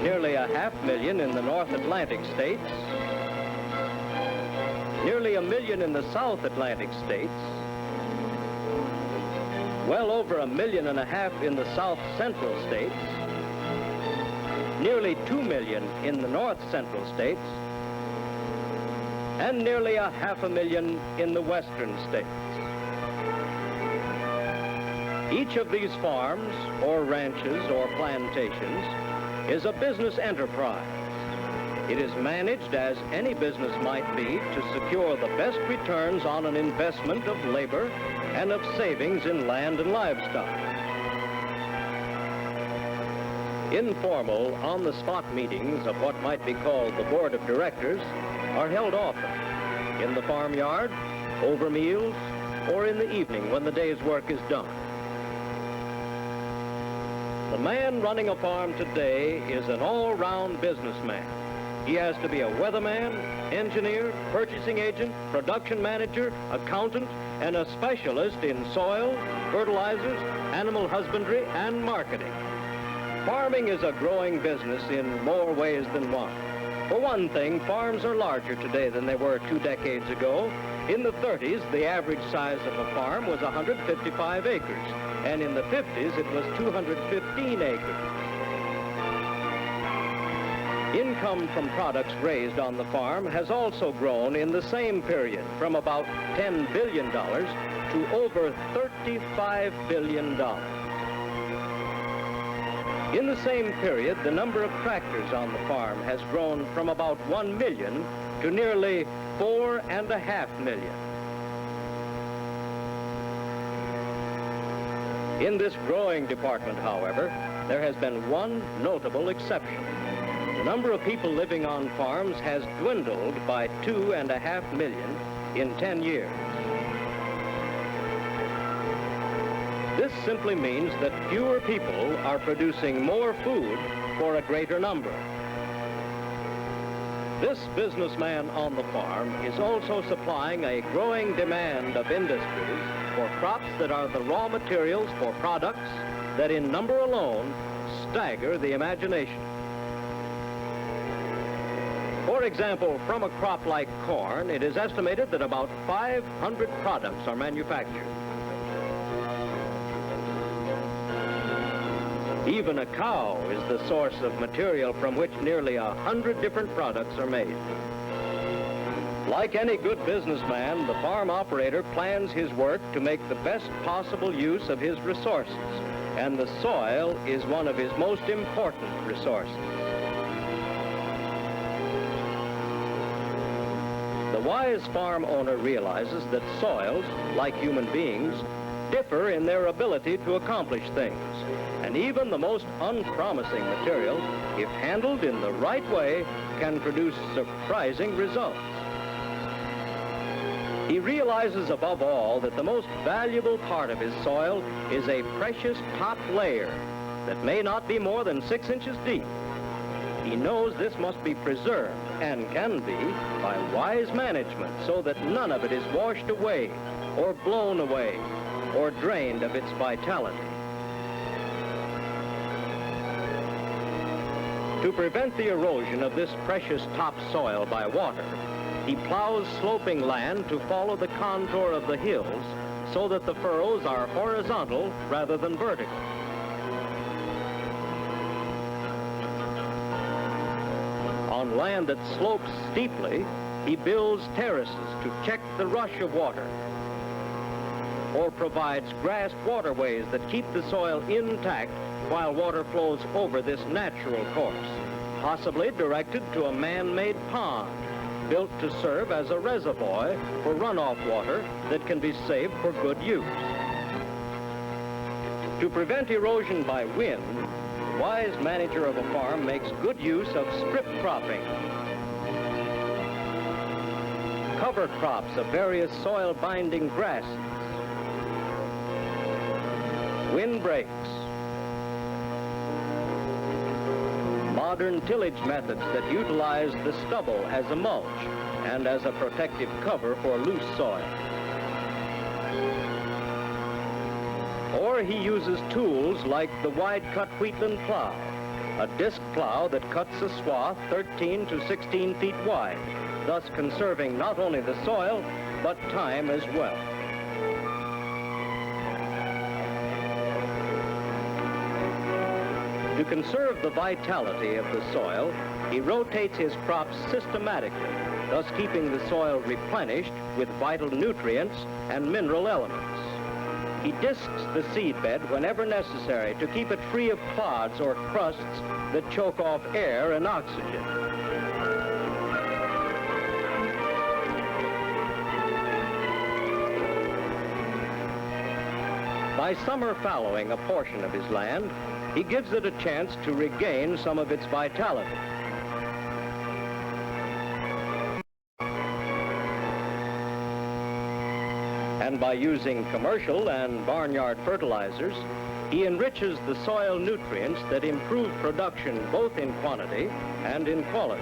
nearly 500,000 in the North Atlantic states, nearly 1 million in the South Atlantic states, well over 1.5 million in the South Central states, nearly 2 million in the North Central states, and nearly 500,000 in the Western states. Each of these farms, or ranches, or plantations, is a business enterprise. It is managed as any business might be to secure the best returns on an investment of labor and of savings in land and livestock. Informal, on-the-spot meetings of what might be called the board of directors are held often, in the farmyard, over meals, or in the evening when the day's work is done. The man running a farm today is an all-round businessman. He has to be a weatherman, engineer, purchasing agent, production manager, accountant, and a specialist in soil, fertilizers, animal husbandry, and marketing. Farming is a growing business in more ways than one. For one thing, farms are larger today than they were 2 decades ago. In the 30s, the average size of a farm was 155 acres, and in the 50s, it was 215 acres. Income from products raised on the farm has also grown in the same period from about $10 billion to over $35 billion. In the same period, the number of tractors on the farm has grown from about 1 million to nearly 4.5 million. In this growing department, however, there has been one notable exception. The number of people living on farms has dwindled by 2.5 million in 10 years. This simply means that fewer people are producing more food for a greater number. This businessman on the farm is also supplying a growing demand of industries for crops that are the raw materials for products that in number alone stagger the imagination. For example, from a crop like corn, it is estimated that about 500 products are manufactured. Even a cow is the source of material from which nearly 100 different products are made. Like any good businessman, the farm operator plans his work to make the best possible use of his resources, and the soil is one of his most important resources. The wise farm owner realizes that soils, like human beings, differ in their ability to accomplish things. And even the most unpromising material, if handled in the right way, can produce surprising results. He realizes above all that the most valuable part of his soil is a precious top layer that may not be more than 6 inches deep. He knows this must be preserved, and can be, by wise management, so that none of it is washed away, or blown away, or drained of its vitality. To prevent the erosion of this precious topsoil by water, he plows sloping land to follow the contour of the hills so that the furrows are horizontal rather than vertical. On land that slopes steeply, he builds terraces to check the rush of water, or provides grassed waterways that keep the soil intact while water flows over this natural course, possibly directed to a man-made pond built to serve as a reservoir for runoff water that can be saved for good use. To prevent erosion by wind, the wise manager of a farm makes good use of strip cropping. Cover crops of various soil-binding grasses, windbreaks, modern tillage methods that utilize the stubble as a mulch and as a protective cover for loose soil. Or he uses tools like the wide-cut wheatland plow, a disc plow that cuts a swath 13 to 16 feet wide, thus conserving not only the soil, but time as well. To conserve the vitality of the soil, he rotates his crops systematically, thus keeping the soil replenished with vital nutrients and mineral elements. He discs the seedbed whenever necessary to keep it free of clods or crusts that choke off air and oxygen. By summer fallowing a portion of his land, he gives it a chance to regain some of its vitality. And by using commercial and barnyard fertilizers, he enriches the soil nutrients that improve production both in quantity and in quality.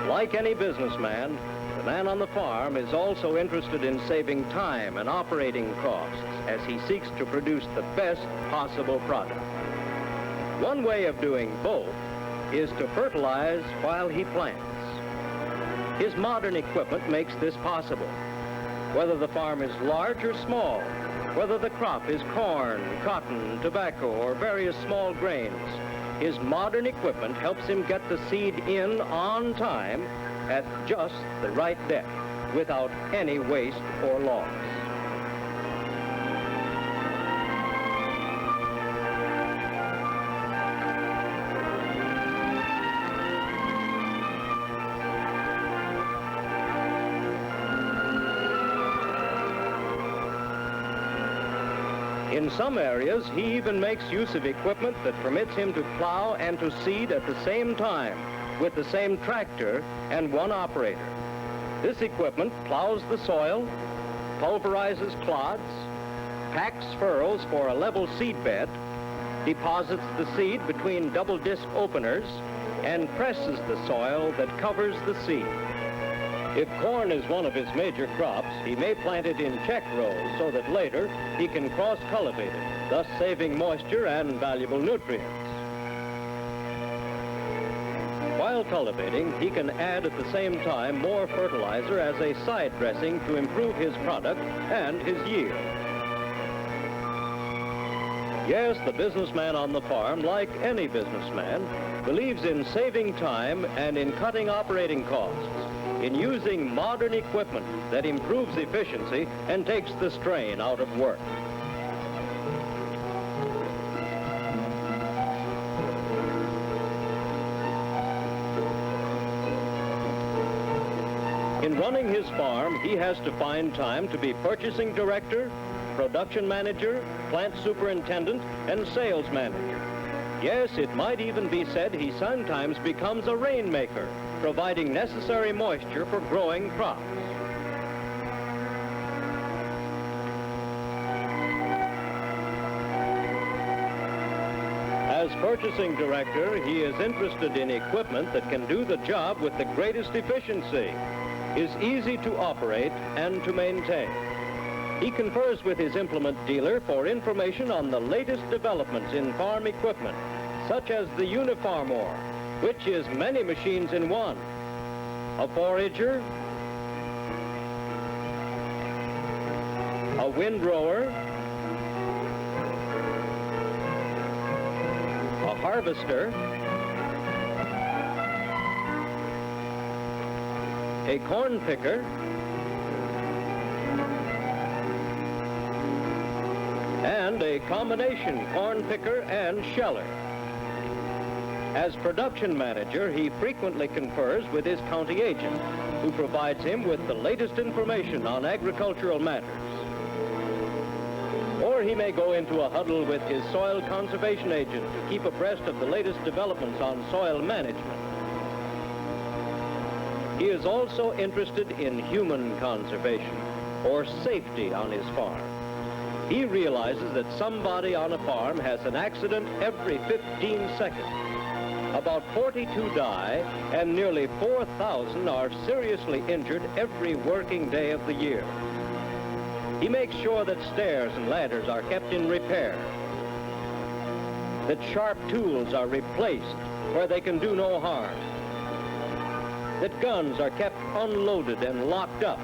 Like any businessman, the man on the farm is also interested in saving time and operating costs as he seeks to produce the best possible product. One way of doing both is to fertilize while he plants. His modern equipment makes this possible. Whether the farm is large or small, whether the crop is corn, cotton, tobacco, or various small grains, his modern equipment helps him get the seed in on time at just the right depth, without any waste or loss. In some areas, he even makes use of equipment that permits him to plow and to seed at the same time with the same tractor and one operator. This equipment plows the soil, pulverizes clods, packs furrows for a level seed bed, deposits the seed between double disc openers, and presses the soil that covers the seed. If corn is one of his major crops, he may plant it in check rows so that later he can cross-cultivate it, thus saving moisture and valuable nutrients. While cultivating, he can add at the same time more fertilizer as a side dressing to improve his product and his yield. Yes, the businessman on the farm, like any businessman, believes in saving time and in cutting operating costs, in using modern equipment that improves efficiency and takes the strain out of work. In running his farm, he has to find time to be purchasing director, production manager, plant superintendent, and sales manager. Yes, it might even be said he sometimes becomes a rainmaker, providing necessary moisture for growing crops. As purchasing director, he is interested in equipment that can do the job with the greatest efficiency, is easy to operate and to maintain. He confers with his implement dealer for information on the latest developments in farm equipment, such as the Unifarmor, which is many machines in one, a forager, a windrower, a harvester, a corn picker, and a combination corn picker and sheller. As production manager, he frequently confers with his county agent, who provides him with the latest information on agricultural matters. Or he may go into a huddle with his soil conservation agent to keep abreast of the latest developments on soil management. He is also interested in human conservation, or safety on his farm. He realizes that somebody on a farm has an accident every 15 seconds. About 42 die, and nearly 4,000 are seriously injured every working day of the year. He makes sure that stairs and ladders are kept in repair, that sharp tools are replaced where they can do no harm, that guns are kept unloaded and locked up,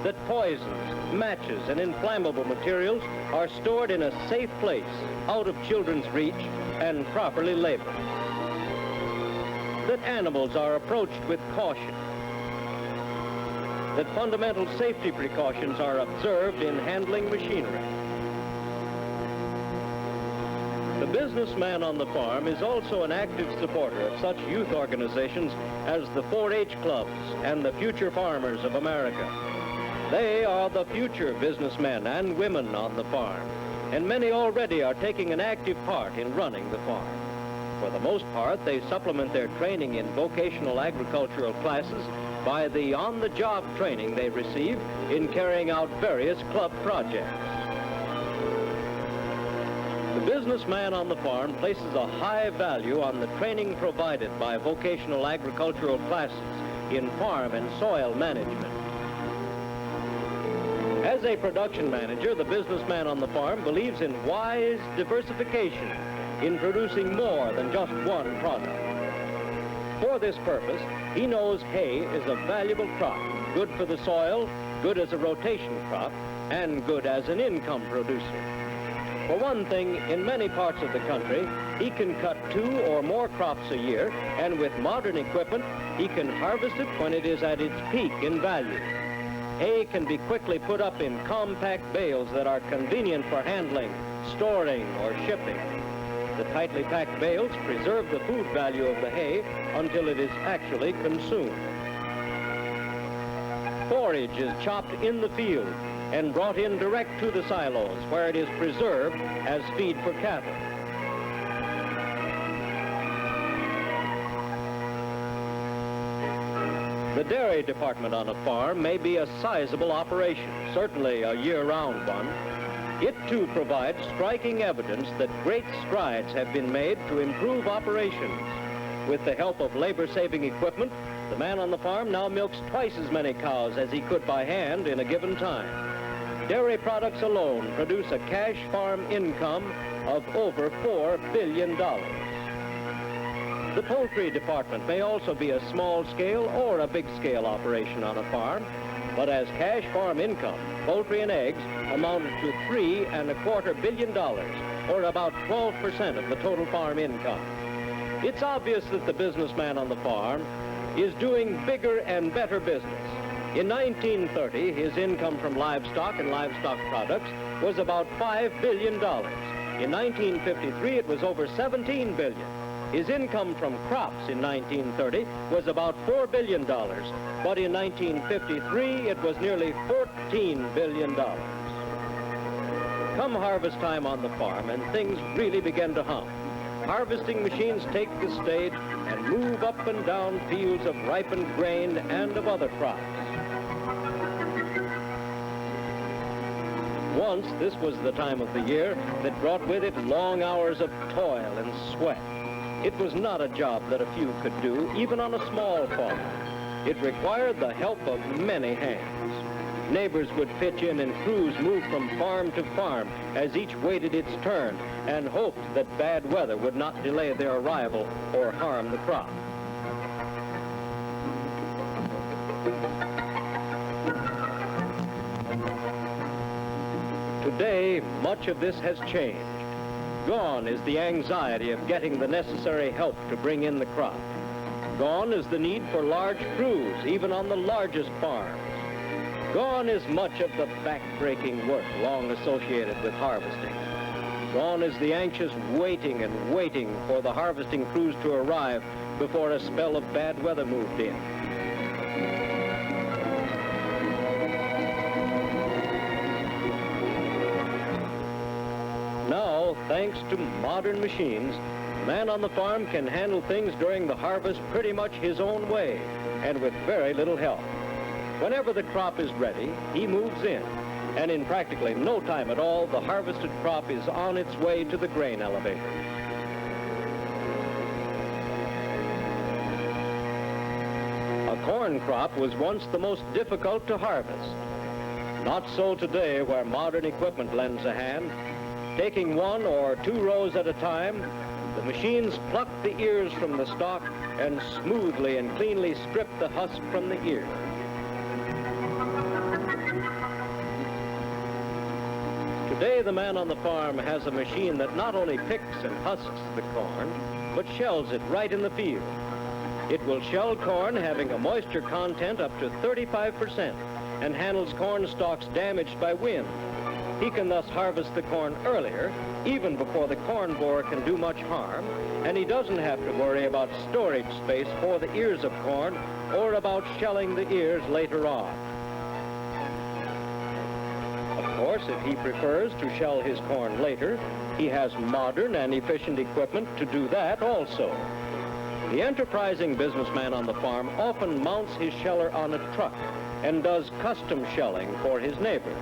that poisons, matches, and inflammable materials are stored in a safe place, out of children's reach, and properly labeled, that animals are approached with caution, that fundamental safety precautions are observed in handling machinery. The businessman on the farm is also an active supporter of such youth organizations as the 4-H clubs and the Future Farmers of America. They are the future businessmen and women on the farm, and many already are taking an active part in running the farm. For the most part, they supplement their training in vocational agricultural classes by the on-the-job training they receive in carrying out various club projects. The businessman on the farm places a high value on the training provided by vocational agricultural classes in farm and soil management. As a production manager, the businessman on the farm believes in wise diversification, in producing more than just one product. For this purpose, he knows hay is a valuable crop, good for the soil, good as a rotation crop, and good as an income producer. For one thing, in many parts of the country, he can cut 2 or more crops a year, and with modern equipment, he can harvest it when it is at its peak in value. Hay can be quickly put up in compact bales that are convenient for handling, storing, or shipping. The tightly packed bales preserve the food value of the hay until it is actually consumed. Forage is chopped in the field and brought in direct to the silos, where it is preserved as feed for cattle. The dairy department on a farm may be a sizable operation, certainly a year-round one. It too provides striking evidence that great strides have been made to improve operations. With the help of labor-saving equipment, the man on the farm now milks twice as many cows as he could by hand in a given time. Dairy products alone produce a cash farm income of over $4 billion. The poultry department may also be a small-scale or a big-scale operation on a farm, but as cash farm income, poultry and eggs amounted to $3.25 billion, or about 12% of the total farm income. It's obvious that the businessman on the farm is doing bigger and better business. In 1930, his income from livestock and livestock products was about $5 billion. In 1953, it was over $17 billion. His income from crops in 1930 was about $4 billion, but in 1953, it was nearly $14 billion. Come harvest time on the farm, and things really begin to hum. Harvesting machines take the stage and move up and down fields of ripened grain and of other crops. Once, this was the time of the year that brought with it long hours of toil and sweat. It was not a job that a few could do, even on a small farm. It required the help of many hands. Neighbors would pitch in and crews moved from farm to farm as each waited its turn and hoped that bad weather would not delay their arrival or harm the crop. Today, much of this has changed. Gone is the anxiety of getting the necessary help to bring in the crop. Gone is the need for large crews, even on the largest farms. Gone is much of the back-breaking work long associated with harvesting. Gone is the anxious waiting and waiting for the harvesting crews to arrive before a spell of bad weather moved in. Now, thanks to modern machines, the man on the farm can handle things during the harvest pretty much his own way and with very little help. Whenever the crop is ready, he moves in, and in practically no time at all, the harvested crop is on its way to the grain elevator. A corn crop was once the most difficult to harvest. Not so today, where modern equipment lends a hand. Taking 1 or 2 rows at a time, the machines pluck the ears from the stalk and smoothly and cleanly strip the husk from the ear. Today, the man on the farm has a machine that not only picks and husks the corn, but shells it right in the field. It will shell corn having a moisture content up to 35% and handles corn stalks damaged by wind. He can thus harvest the corn earlier, even before the corn borer can do much harm, and he doesn't have to worry about storage space for the ears of corn or about shelling the ears later on. Of course, if he prefers to shell his corn later, he has modern and efficient equipment to do that also. The enterprising businessman on the farm often mounts his sheller on a truck and does custom shelling for his neighbors.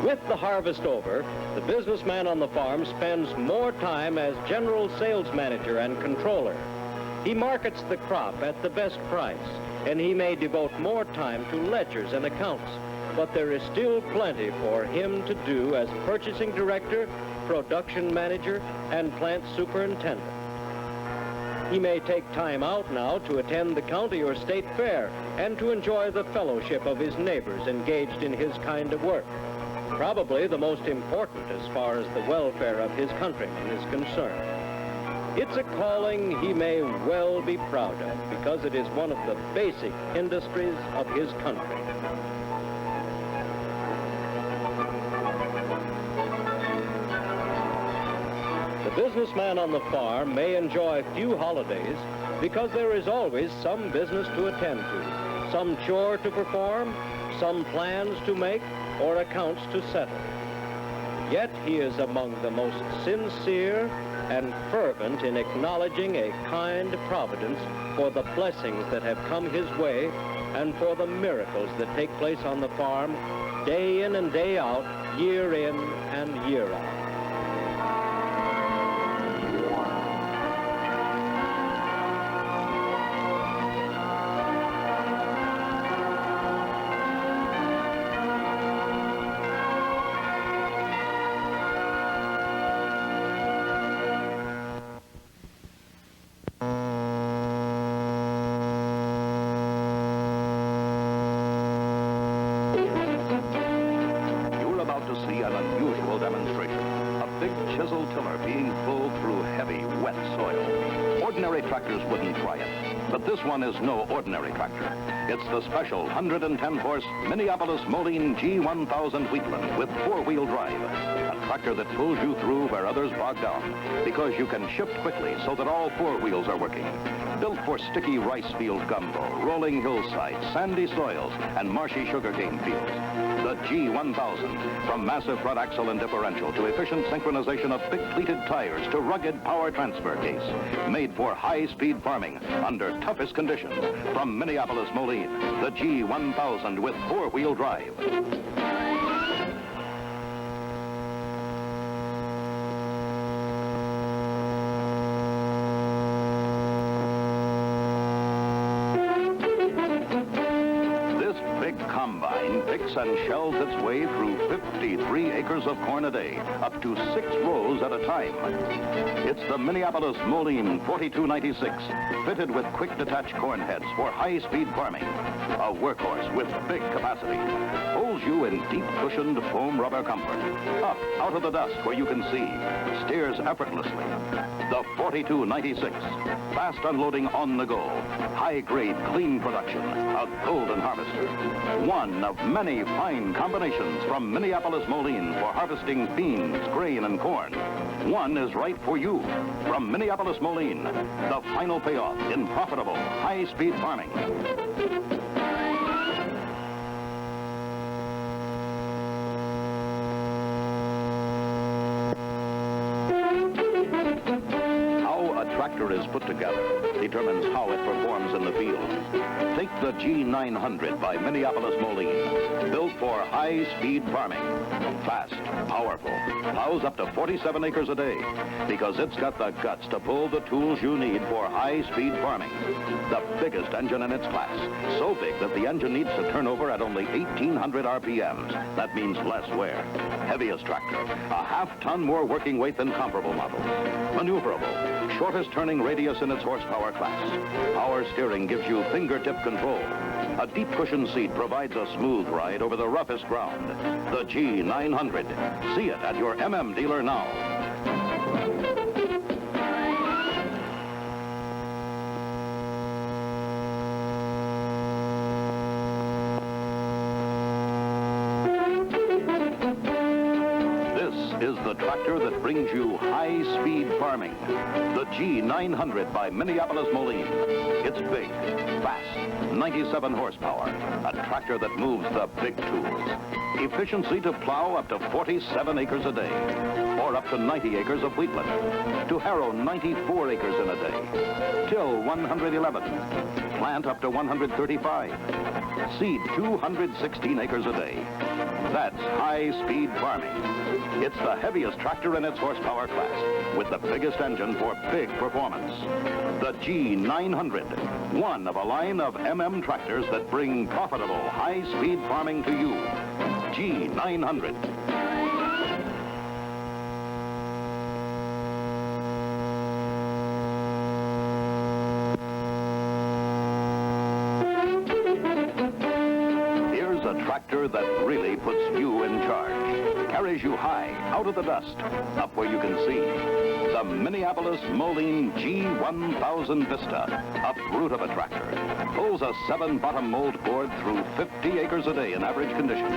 With the harvest over, the businessman on the farm spends more time as general sales manager and controller. He markets the crop at the best price, and he may devote more time to ledgers and accounts, but there is still plenty for him to do as purchasing director, production manager, and plant superintendent. He may take time out now to attend the county or state fair and to enjoy the fellowship of his neighbors engaged in his kind of work. Probably the most important as far as the welfare of his countrymen is concerned. It's a calling he may well be proud of because it is one of the basic industries of his country. The businessman on the farm may enjoy few holidays because there is always some business to attend to, some chore to perform, some plans to make, or accounts to settle. Yet he is among the most sincere and fervent in acknowledging a kind providence for the blessings that have come his way and for the miracles that take place on the farm day in and day out, year in and year out. See an unusual demonstration. A big chisel tiller being pulled through heavy, wet soil. Ordinary tractors wouldn't try it, but this one is no ordinary tractor. It's the special 110-horse Minneapolis Moline G1000 Wheatland with four-wheel drive. A tractor that pulls you through where others bog down because you can shift quickly so that all four wheels are working. Built for sticky rice field gumbo, rolling hillsides, sandy soils, and marshy sugarcane fields. The G1000, from massive front axle and differential to efficient synchronization of big pleated tires to rugged power transfer case. Made for high-speed farming under toughest conditions. From Minneapolis Moline, the G1000 with four-wheel drive. Picks and shells its way through 53 acres of corn a day, up to 6 rows at a time. It's the Minneapolis Moline 4296, fitted with quick detach corn heads for high-speed farming. A workhorse with big capacity. Holds you in deep cushioned foam rubber comfort. Up, out of the dust where you can see. Steers effortlessly. The 4296. Fast unloading on the go. High-grade, clean production. A golden harvester. One of many fine combinations from Minneapolis Moline for harvesting beans, grain, and corn. One is right for you. From Minneapolis Moline, the final payoff in profitable, high-speed farming. Tractor is put together determines how it performs in the field. Take the G900 by Minneapolis Moline, built for high-speed farming. Fast, powerful, plows up to 47 acres a day because it's got the guts to pull the tools you need for high-speed farming. The biggest engine in its class, so big that the engine needs to turn over at only 1,800 RPMs. That means less wear. Heaviest tractor, a half-ton more working weight than comparable models. Maneuverable, shortest turning radius in its horsepower class. Power steering gives you fingertip control. A deep cushion seat provides a smooth ride over the roughest ground. The G900. See it at your MM dealer now. Is the tractor that brings you high-speed farming. The G900 by Minneapolis Moline. It's big, fast, 97 horsepower. A tractor that moves the big tools. Efficiency to plow up to 47 acres a day. Or up to 90 acres of wheatland. To harrow 94 acres in a day. Till 111. Plant up to 135. Seed 216 acres a day. That's high-speed farming. It's the heaviest tractor in its horsepower class, with the biggest engine for big performance. The G900, one of a line of MM tractors that bring profitable, high-speed farming to you. G900. Tractor that really puts you in charge. Carries you high, out of the dust, up where you can see. The Minneapolis Moline G1000 Vista, a brute of a tractor. Pulls a 7-bottom mold board through 50 acres a day in average conditions.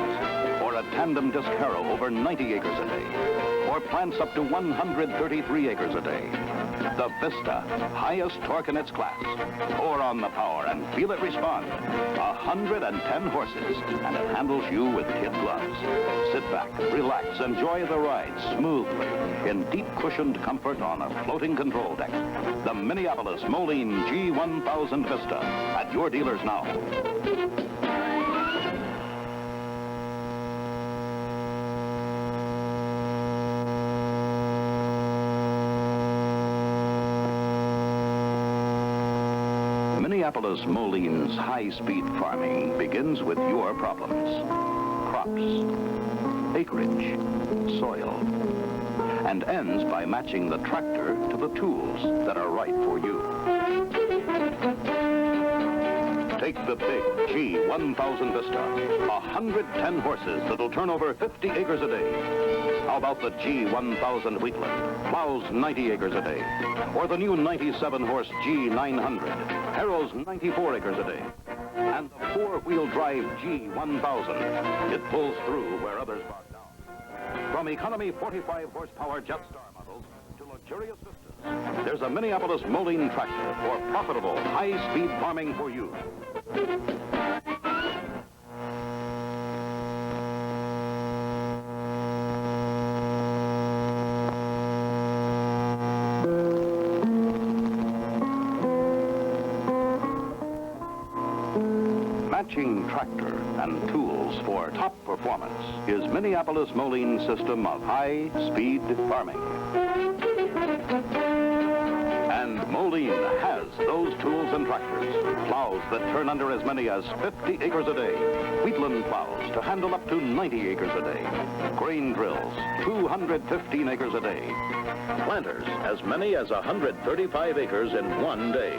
Or a tandem disc harrow over 90 acres a day. or plants up to 133 acres a day. The Vista, highest torque in its class. Pour on the power and feel it respond. 110 horses, and it handles you with kid gloves. Sit back, relax, enjoy the ride smoothly in deep cushioned comfort on a floating control deck. The Minneapolis Moline G1000 Vista at your dealers now. Minneapolis Moline's high-speed farming begins with your problems. Crops, acreage, soil, and ends by matching the tractor to the tools that are right for you. Take the big G1000 Vista, 110 horses that'll turn over 50 acres a day. How about the G1000 Wheatland, plows 90 acres a day, or the new 97-horse G900, harrows 94 acres a day, and the four-wheel drive G1000, it pulls through where others bog down. From economy 45 horsepower Jetstar models to luxurious Vistas, there's a Minneapolis Moline tractor for profitable high-speed farming for you. Matching tractor and tools for top performance is Minneapolis Moline's system of high-speed farming. And Moline has those tools and tractors. Plows that turn under as many as 50 acres a day. Wheatland plows to handle up to 90 acres a day. Grain drills, 215 acres a day. Planters, as many as 135 acres in one day.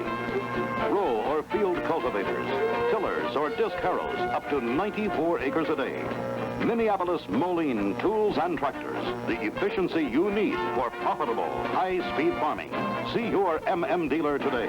Row or field cultivators, tillers or disc harrows, up to 94 acres a day. Minneapolis Moline tools and tractors, the efficiency you need for profitable high-speed farming. See your MM dealer today.